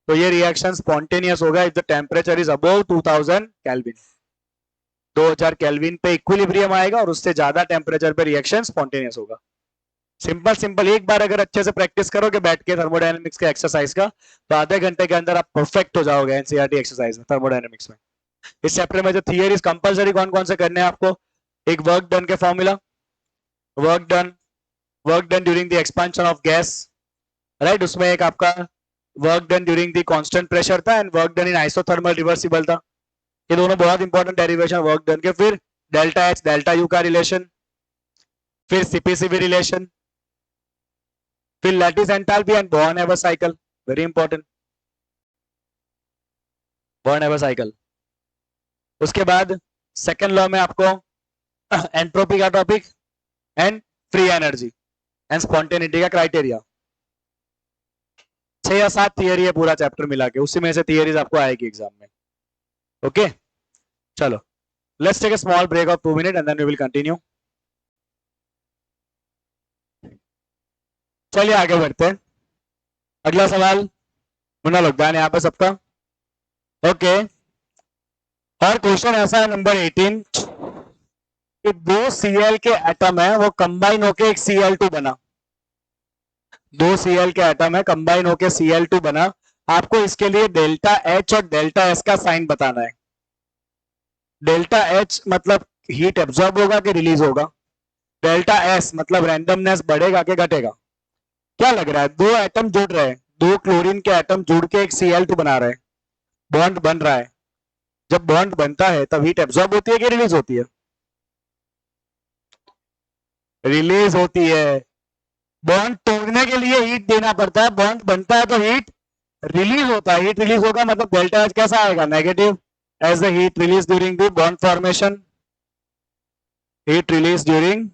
तो ये रिएक्शन स्पॉन्टेनियस होगा if the temperature is above 2000 kelvin. 2000 kelvin पे इक्विलिब्रियम आएगा और उससे ज्यादा टेम्परेचर पे रिएक्शन स्पॉन्टेनियस होगा। सिंपल। एक बार अगर अच्छे से प्रैक्टिस करोगे बैठ के थर्मोडायनेमिक्स के एक्सरसाइज का, तो आधे घंटे के अंदर आप परफेक्ट हो जाओगे एनसीईआरटी एक्सरसाइज में, थर्मोडायनेमिक्स में। इस चैप्टर में जो थियरीज कंपलसरी कौन कौन से करने हैं आपको? एक वर्क डन के formula, work done during the expansion of gas, right. उसमें एक आपका work done during the constant pressure था and work done in isothermal reversible था। ये दोनों बहुत इंपॉर्टेंट डेरिवेशन वर्क डन के। फिर डेल्टा एच डेल्टा यू का रिलेशन, फिर सीपीसीबी रिलेशन, फिर lattice enthalpy and Born Haber cycle, very important, Born Haber cycle. उसके बाद सेकेंड लॉ में आपको एंट्रोपी का topic and free energy and spontaneity का क्राइटेरिया। 6 या 7 थियरी है पूरा चैप्टर मिला के, उसी में से थियरीज आपको आएगी एग्जाम में। ओके चलो let's take a small break of 2 minute and then we will continue. चलिए आगे बढ़ते हैं। अगला सवाल मुन्ना लोगदान यहाँ पे सबका। ओके और क्वेश्चन ऐसा है नंबर 18 कि 2 Cl के एटम है वो कंबाइन होके एक Cl2 बना। 2 Cl के एटम है कंबाइन होके Cl2 बना आपको इसके लिए डेल्टा एच और डेल्टा एस का साइन बताना है। डेल्टा एच मतलब हीट एब्जॉर्ब होगा कि रिलीज होगा, डेल्टा एस मतलब रैंडमनेस बढ़ेगा कि घटेगा। क्या लग रहा है, दो एटम जुड़ रहे हैं, दो क्लोरीन के एटम जुड़ के एक Cl2 बना रहे हैं, बॉन्ड बन रहा है। जब बॉन्ड बनता है तब हीट एब्जॉर्ब होती है कि रिलीज होती है? रिलीज होती है। बॉन्ड तोड़ने के लिए हीट देना पड़ता है, बॉन्ड बनता है तो हीट रिलीज होता है। हीट रिलीज होगा मतलब डेल्टा एच कैसा आएगा, negative, as the heat release during the bond formation. Heat release during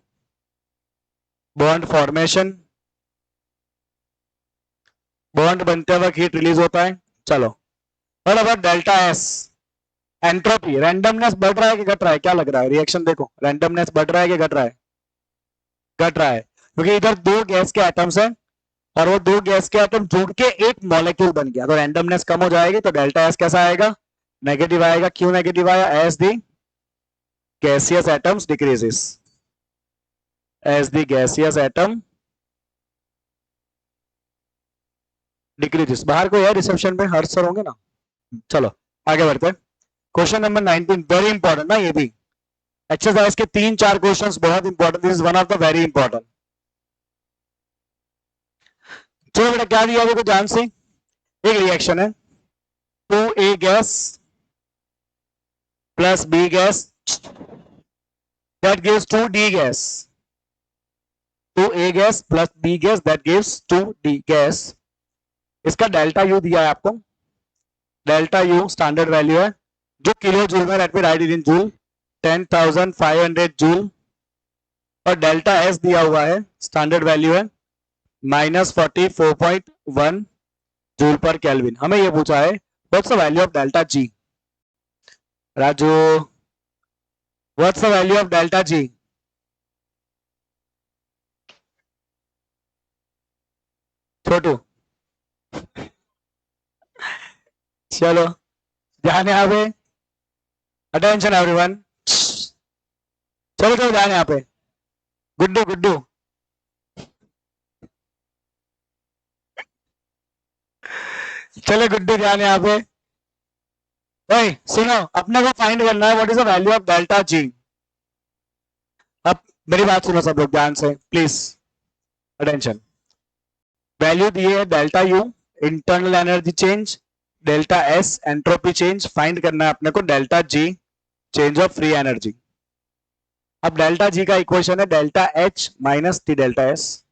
bond formation, bond बनते वक्त हीट रिलीज होता है। चलो, और अब डेल्टा एस, एंट्रोपी, रैंडमनेस बढ़ रहा है कि घट रहा है? क्या लग रहा है, रिएक्शन देखो, रैंडमनेस बढ़ रहा है कि घट रहा है? घट रहा है, क्योंकि इधर दो गैस के एटम्स हैं और वो दो गैस के एटम जुड़ के एक मॉलिक्यूल बन गया, तो रैंडमनेस कम हो जाएगी, तो डेल्टा एस कैसा आएगा, नेगेटिव आएगा। क्यों नेगेटिव आया? As the gaseous atoms decreases, as the gaseous atom decreases. बाहर कोई है रिसेप्शन में? हर्ष सर होंगे ना? चलो आगे बढ़ते हैं। क्वेश्चन नंबर 19 वेरी इंपॉर्टेंट ना, ये भी एक्सरसाइज के 3-4 क्वेश्चंस बहुत important, this is one of the very important. चलो बेटा, क्या दिया देखो ध्यान से, एक रिएक्शन है 2A gas plus B gas that gives 2D gas, 2A gas plus B gas that gives 2D gas. इसका डेल्टा यू दिया है आपको, डेल्टा यू स्टैंडर्ड वैल्यू है जो किलो जूल में, let me right it in joule, 10,500 joule, और delta S दिया हुआ है, स्टैंडर्ड वैल्यू है -44.1 जूल पर केल्विन। हमें यह पूछा है what's the value of delta G. Raju, what's the value of delta G? Chhotu, चलो ध्यान यहाँ पे, अटेंशन एवरीवन, चलो चलो ध्यान यहाँ पे, गुड्डू गुड्डू, चलो गुड्डू ध्यान यहाँ पे। ओए सुनो, अपने को फाइंड करना है what is the value of delta जी। अब मेरी बात सुनो सब लोग ध्यान से प्लीज, अटेंशन। वैल्यू दिए है delta U internal energy change, delta S entropy change, find करना है अपने को delta G change of free energy. अब डेल्टा जी का इक्वेशन है delta H minus T delta S.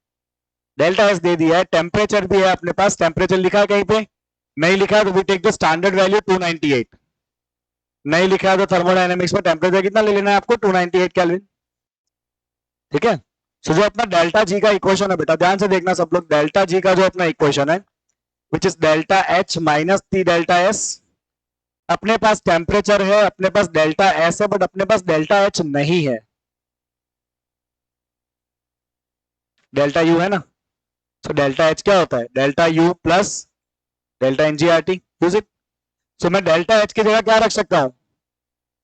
Delta S दे दिया है, टेम्परेचर भी है अपने पास, टेम्परेचर लिखा है कहीं पे? नहीं लिखा है तो we take the standard value 298। नहीं लिखा है तो थर्मोडायनेमिक्स में टेम्परेचर कितना ले लेना है आपको, 298 केल्विन। ठीक है, सो जो अपना डेल्टा जी का इक्वेशन है बेटा, ध्यान से देखना सब लोग, डेल्टा जी का जो अपना इक्वेशन है which is delta H minus T delta S. अपने पास टेम्परेचर है, अपने पास डेल्टा एस है, बट अपने पास डेल्टा एच नहीं है, डेल्टा यू है ना। सो डेल्टा एच क्या होता है, delta U plus delta NGRT, use it. So मैं डेल्टा एच की जगह क्या रख सकता हूं,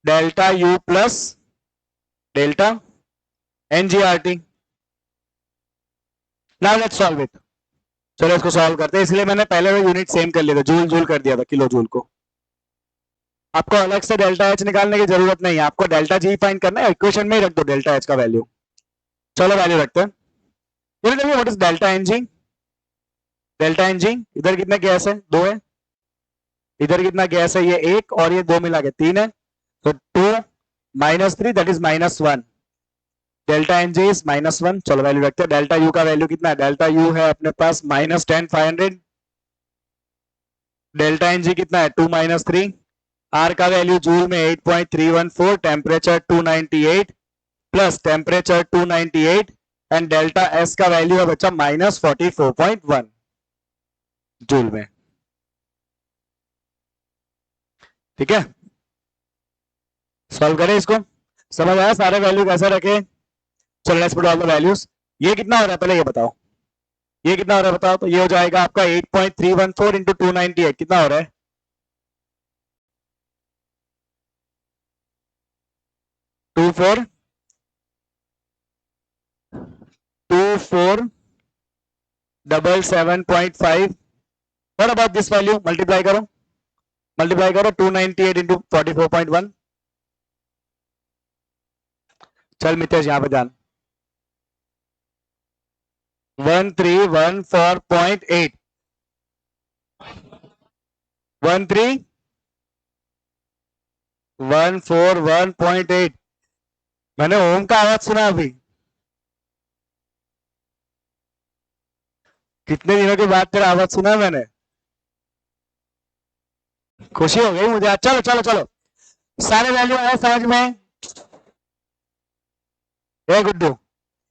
delta U plus delta NGRT. Now let's solve it. चलो इसको सॉल्व करते हैं, इसलिए मैंने पहले वो यूनिट सेम कर लिया था, जूल जूल कर दिया था, किलो जूल को। आपको अलग से डेल्टा एच निकालने की जरूरत नहीं है, आपको डेल्टा जी फाइंड करना है, इक्वेशन में ही रख दो डेल्टा एच का वैल्यू। चलो वैल्यू रखते हैं। ये देखिए what is delta N g, delta N g, इधर कितना गैस है, 2 है, इधर कितना गैस है, ये 1 और ये 2 मिला के 3 है, तो 2 minus 3 that is -1, delta N g is -1। चलो वैल्यू रखते हैं, डेल्टा यू का वैल्यू कितना है, डेल्टा यू है अपने पास -10,500, डेल्टा एन जी कितना है 2 - 3, आर का वैल्यू जूल में 8.314, temperature 298 plus temperature 298 and delta S का वैल्यू है बच्चा -44.1 जूल में। ठीक है, सॉल्व करें इसको, समझ आया सारे वैल्यू कैसे रखे। चलो let's put all the values. ये कितना हो रहा है पहले ये बताओ, ये कितना हो रहा है बताओ, तो ये हो जाएगा आपका 8.314 इंटू 298, कितना हो रहा है, 24,775 what about this value? Multiply करो 298 इंटू 44.1। चल मितेश यहाँ पे ध्यान 1314.8 1314.8। मैंने ओम का आवाज सुना अभी, कितने दिनों के बाद तेरा आवाज सुना मैंने, खुशी हो गई मुझे। चलो चलो चलो, सारे वैल्यू आए समझ में? ए गुड्डू,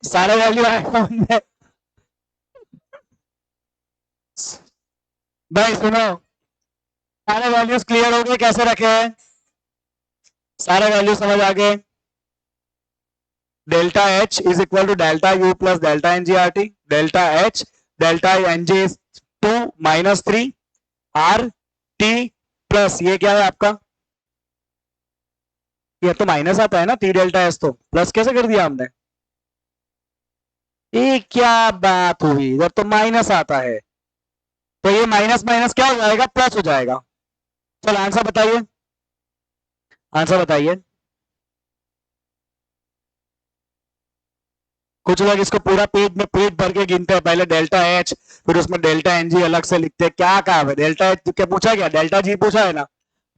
सारे वैल्यू आए समझ में? भाई सुनो, सारे वैल्यूज क्लियर हो गए कैसे रखे हैं? सारे वैल्यू समझ आ गए? Delta H is equal to delta U plus delta N G R T. Delta H delta n j is 2 minus 3 R T plus ये क्या है आपका? ये तो माइनस आता है ना, टी डेल्टा एस, तो प्लस कैसे कर दिया हमने? ये क्या बात हुई, इधर तो माइनस आता है, तो ये माइनस माइनस क्या हो जाएगा? प्लस हो जाएगा। चलो आंसर बताइए, आंसर बताइए। कुछ लोग इसको पूरा पेज में पेट भर के गिनते हैं, पहले डेल्टा एच फिर उसमें डेल्टा एन जी अलग से लिखते हैं। क्या कहा है? डेल्टा एच क्या पूछा? क्या डेल्टा जी पूछा है ना?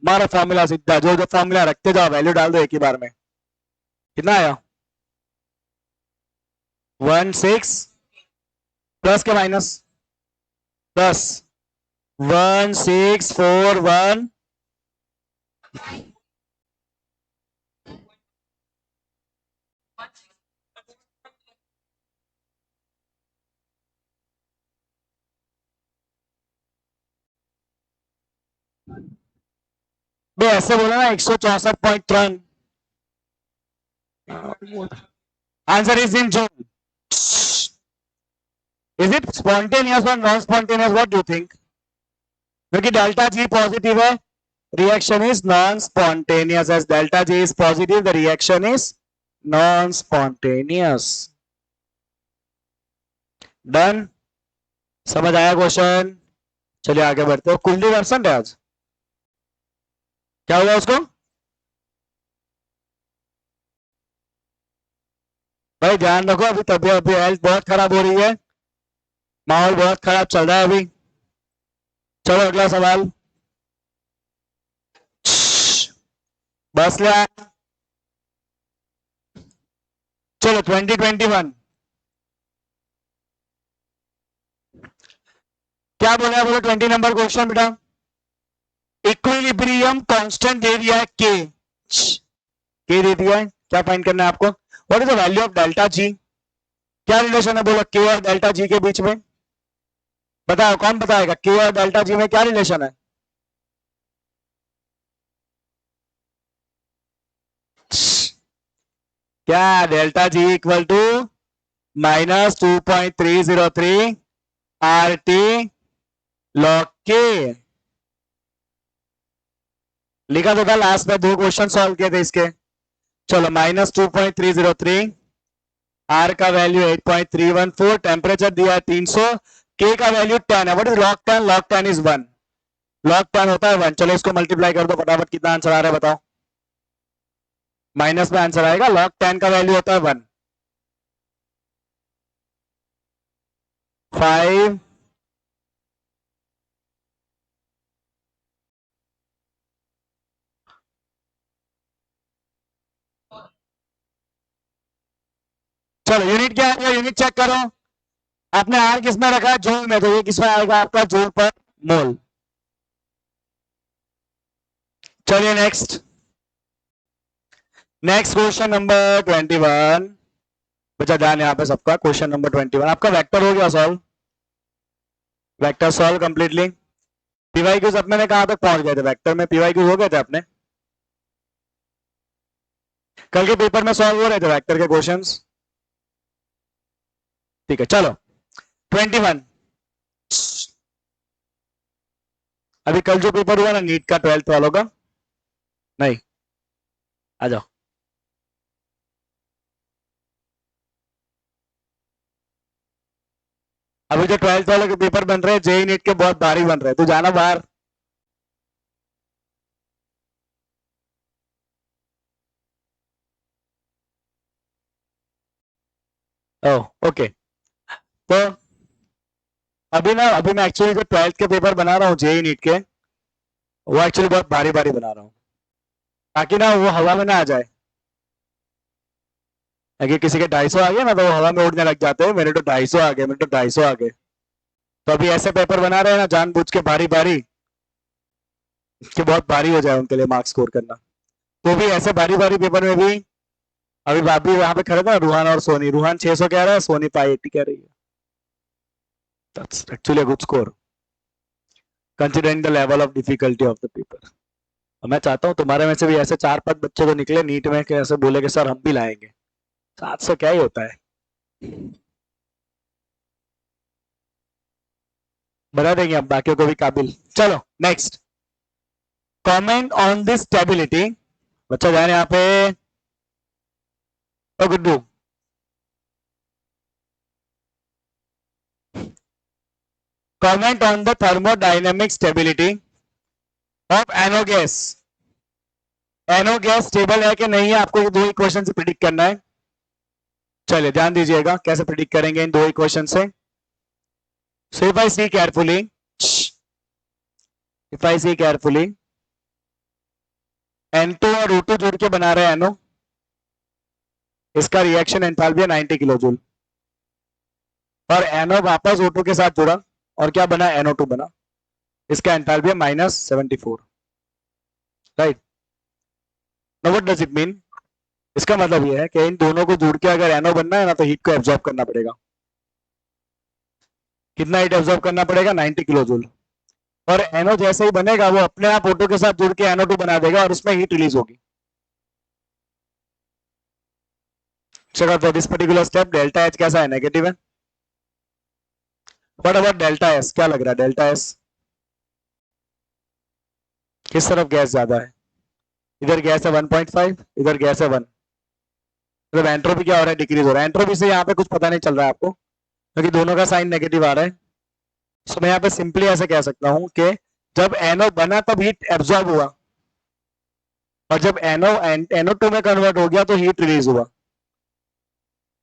हमारा फॉर्मूला सीखता है, जो जो फॉर्मूला रखते जाओ वैल्यू डाल दो एक ही बार में। कितना आया? 16 प्लस के माइनस? प्लस 1641 ऐसे बोला ना 164.3। Answer is in joule. Is it spontaneous और non spontaneous? What do think? क्योंकि डेल्टा जी पॉजिटिव है, reaction is non-spontaneous. As delta J is positive, the reaction is non-spontaneous. Done? समझ आया question? चलिए आगे बढ़ते हो। कुंडली वर्सन है आज, क्या हुआ उसको? भाई ध्यान रखो, अभी तबियत अभी हेल्थ बहुत खराब हो रही है, माहौल बहुत खराब चल रहा है अभी। चलो अगला सवाल, बस लिया। चलो 2021 क्या बोला है? बोलो 20 नंबर क्वेश्चन बेटा। इक्विलिब्रियम कांस्टेंट दे दिया है के दे दिया है, क्या फाइंड करना है आपको? What is the value of delta G? क्या रिलेशन है बोलो के और डेल्टा जी के बीच में? बताओ, कौन बताएगा? के और डेल्टा जी में क्या रिलेशन है? क्या? Delta G equal to -2.303 R T log K. लिखा तो था लास्ट में, दो क्वेश्चन सॉल्व किए थे इसके। चलो -2.303, आर का वैल्यू 8.314, टेम्परेचर दिया है 300, के का वैल्यू 10 है। What is log 10? Log 10 is 1, log 10 होता है 1। चलो इसको मल्टीप्लाई कर दो फटाफट, कितना आंसर आ रहा है बताओ? माइनस में आंसर आएगा, लॉग 10 का वैल्यू होता है 1। 5 चलो यूनिट क्या है? यूनिट चेक करो। आपने आर किस में रखा है? जूल में, तो ये किस में आएगा आपका? जूल पर मोल। चलिए नेक्स्ट, नेक्स्ट क्वेश्चन नंबर 21। बचा ध्यान यहाँ पे सबका। क्वेश्चन नंबर 21 आपका वेक्टर हो गया solve, vector solve completely. PY Qs अपने कहां तक पहुंच गए थे? वेक्टर में पीवाई क्यूज हो गए थे अपने, कल के पेपर में सॉल्व हो रहे थे वेक्टर के क्वेश्चंस। ठीक है चलो 21। अभी कल जो पेपर हुआ ना नीट का 12th वालों का, नहीं आ जाओ। अभी जो 12th वाले के पेपर बन रहे हैं जेई नीट के बहुत भारी बन रहे हैं, तू जाना बाहर। Oh okay. तो अभी मैं एक्चुअली जो 12th के पेपर बना रहा हूँ जेई नीट के, वो एक्चुअली बहुत भारी भारी बना रहा हूँ, ताकि ना वो हवा में ना आ जाए। अगर किसी के 250 आ गया ना तो वो हवा में उड़ने लग जाते हैं, मेरे तो 250 आ गए, मेरे तो 250 आ गए। तो अभी ऐसे पेपर बना रहे हैं ना जानबूझ के भारी भारी, कि बहुत भारी हो जाए उनके लिए मार्क्स स्कोर करना। तो भी ऐसे भारी भारी पेपर में भी अभी भाभी वहां पे खड़े था रूहान और सोनी, रूहान 600 कह रहा है, सोनी 580 कह रही है। That's actually a good score considering the level of difficulty of the paper. मैं चाहता हूँ तुम्हारे में से भी ऐसे 4-5 बच्चे को निकले नीट में कि ऐसे बोले कि सर हम भी लाएंगे। 700 क्या ही होता है, बना देंगे हम बाकियों को भी काबिल। चलो next, comment on this stability. बच्चा जाए यहाँ पे, ओ Guddu, comment on the thermodynamic stability of NO gas. NO gas stable है कि नहीं है, आपको ये दो इक्वेशन से प्रिडिक्ट करना है। चलिए ध्यान दीजिएगा कैसे प्रिडिक्ट करेंगे इन दो इक्वेशन से। So if I see carefully, if I see carefully, N2 और O2 जोड़ के बना रहे हैं NO, इसका रिएक्शन एंथैल्पी है 90 किलो जूल, और NO वापस O2 के साथ जुड़ा और क्या बना, NO2 बना, इसका एंथैल्पी है -74, right. Now what does it mean? इसका मतलब यह है कि इन दोनों को जोड़ के अगर NO बनना है ना तो हीट को एब्जॉर्ब करना पड़ेगा। कितना हीट एब्जॉर्ब करना पड़ेगा, 90 किलो जूल। और NO जैसे ही बनेगा वो अपने आप O2 के साथ जुड़ के NO2 बना देगा और उसमें हीट रिलीज होगी। चलो for this particular step delta H कैसा है, नेगेटिव है। व्हाट अबाउट डेल्टा एस, क्या लग रहा है डेल्टा एस किस तरफ गैस ज्यादा है? इधर गैस है 1.5, इधर गैस है 1, मतलब एंट्रोपी क्या हो रहा है, डिक्रीज हो रहा है। एंट्रोपी से यहाँ पे कुछ पता नहीं चल रहा है आपको क्योंकि दोनों का साइन नेगेटिव आ रहा है। सो मैं यहाँ पे सिंपली ऐसे कह सकता हूँ कि जब NO बना तब हीट एब्जॉर्ब हुआ, और जब NO2 में कन्वर्ट हो गया तो हीट रिलीज हुआ।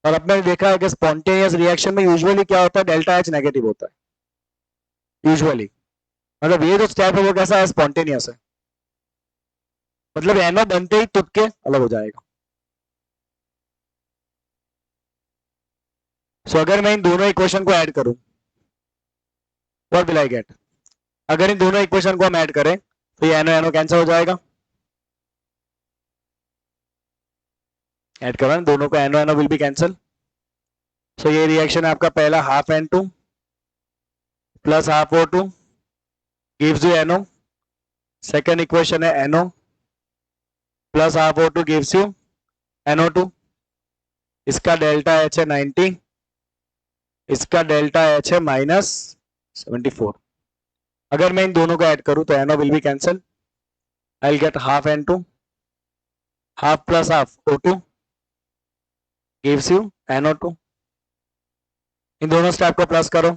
और अब मैंने देखा है कि स्पॉन्टेनियस रिएक्शन में यूजुअली क्या होता है, डेल्टा एच नेगेटिव होता है यूजुअली। मतलब ये जो स्टेप है वो कैसा है, स्पॉन्टेनियस है, मतलब NO बनते ही तुक के अलग हो जाएगा। सो अगर मैं इन दोनों इक्वेशन को ऐड करूं, व्हाट विल आई गेट? अगर इन दोनों इक्वेशन को हम ऐड करें तो ये NO NO कैंसिल हो जाएगा। ऐड करो दोनों को, NO NO will be cancel. So ये रिएक्शन है आपका पहला, half N2 plus half O2 gives you NO। Second equation है NO plus half O2 gives you NO2। इसका डेल्टा H है 90, इसका डेल्टा H है -74। अगर मैं इन दोनों को ऐड करूं तो NO will be cancel, I will get half N2, half plus half O2 gives you NO2। इन दोनों स्टेप को प्लस करो,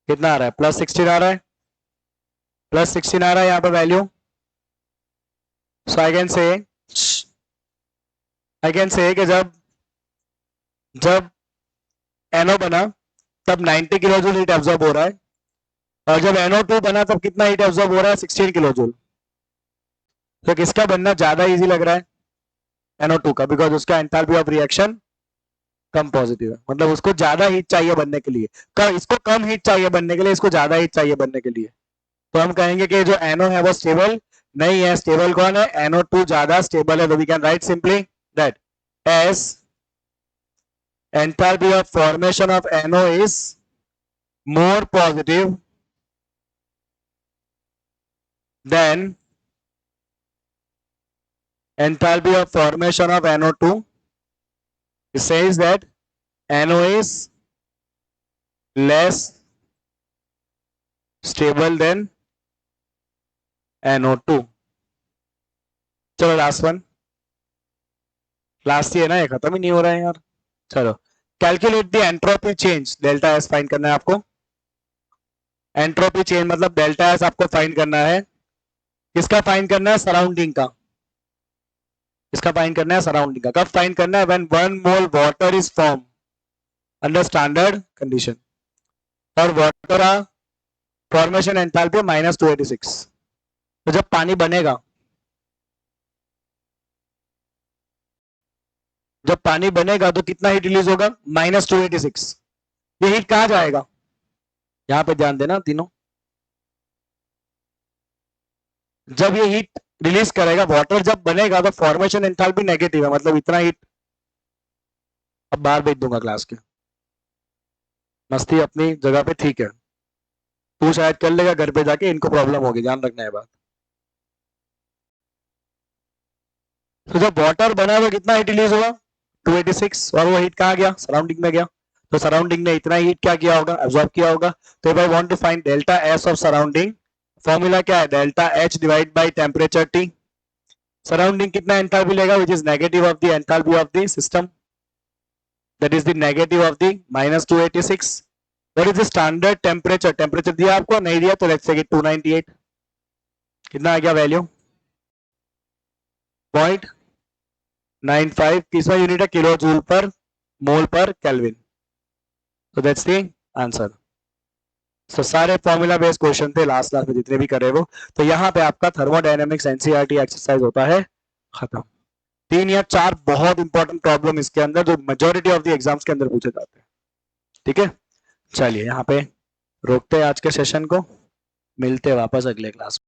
कितना आ रहा है, +16 आ रहा है, +16 आ रहा है यहाँ पे value. So I can say कि जब जब NO बना तब 90 किलो जूल हीट एब्जॉर्ब हो रहा है, और जब NO2 बना तब कितना हीट एब्जॉर्ब हो रहा है, 16 किलो जूल। तो किसका बनना ज्यादा इजी लग रहा है, NO2 का, बिकॉज उसका enthalpy of reaction come positive है, मतलब उसको ज्यादा हीट चाहिए बनने के लिए, इसको कम हीट चाहिए बनने के लिए, इसको ज्यादा हीट चाहिए बनने के लिए। तो हम कहेंगे कि जो NO है वो स्टेबल नहीं है। स्टेबल कौन है, NO2 ज्यादा स्टेबल है। तो we can write simply that S enthalpy of formation of NO is more positive than enthalpy of formation of NO2. It says that NO is less stable than NO2. चलो last one, last ही है ना, ये खत्म ही नहीं हो रहा है यार। चलो calculate the entropy change, delta S find करना है आपको। एंट्रोपी चेंज मतलब डेल्टा एस आपको फाइंड करना है, किसका फाइंड करना है, सराउंडिंग का। इसका फाइंड करना है सराउंडिंग का। कब फाइंड करना है, when 1 mole water is form under standard condition, और वाटर फॉर्मेशन एंथैल्पी -286। तो जब पानी बनेगा, जब पानी बनेगा तो कितना हीट रिलीज होगा, -286। ये हीट कहां जाएगा, यहां पे ध्यान देना तीनों। जब ये हीट रिलीज करेगा, वाटर जब बनेगा तो फॉर्मेशन एंथैल्पी नेगेटिव है, मतलब इतना हीट। अब बाहर भेज दूंगा क्लास के, मस्ती अपनी जगह पे ठीक है, तू शायद कर लेगा घर पे जाके, इनको प्रॉब्लम होगी, ध्यान रखना है बात। तो जब वाटर बना तो कितना हीट रिलीज हुआ, 286, और वो हीट कहाँ गया, सराउंडिंग में गया। तो सराउंडिंग ने इतना हीट क्या किया होगा, एब्जॉर्ब किया होगा। तो if I want to find delta S of surrounding, formula क्या है, delta H divide by temperature T. Surrounding कितना एंथैल्पी लेगा, which is negative of the enthalpy of the system, that is the negative of the -286। What is the standard temperature, temperature दिया आपको, नहीं दिया तो let's say 298। कितना आ गया वैल्यू, 0.95, किसका यूनिट है, किलो जूल पर मोल पर केल्विन। तो दैट्स द आंसर। तो सारे फॉर्मूला बेस्ड क्वेश्चन थे लास्ट क्लास में जितने भी करे वो। तो यहाँ पे आपका थर्मोडायनेमिक्स एनसीईआरटी एक्सरसाइज होता है खत्म। 3 या 4 बहुत इंपॉर्टेंट प्रॉब्लम इसके अंदर जो मेजोरिटी ऑफ द एग्जाम्स के अंदर पूछे जाते हैं। ठीक है, चलिए यहाँ पे रोकते हैं आज के सेशन को, मिलते हैं वापस अगले क्लास में।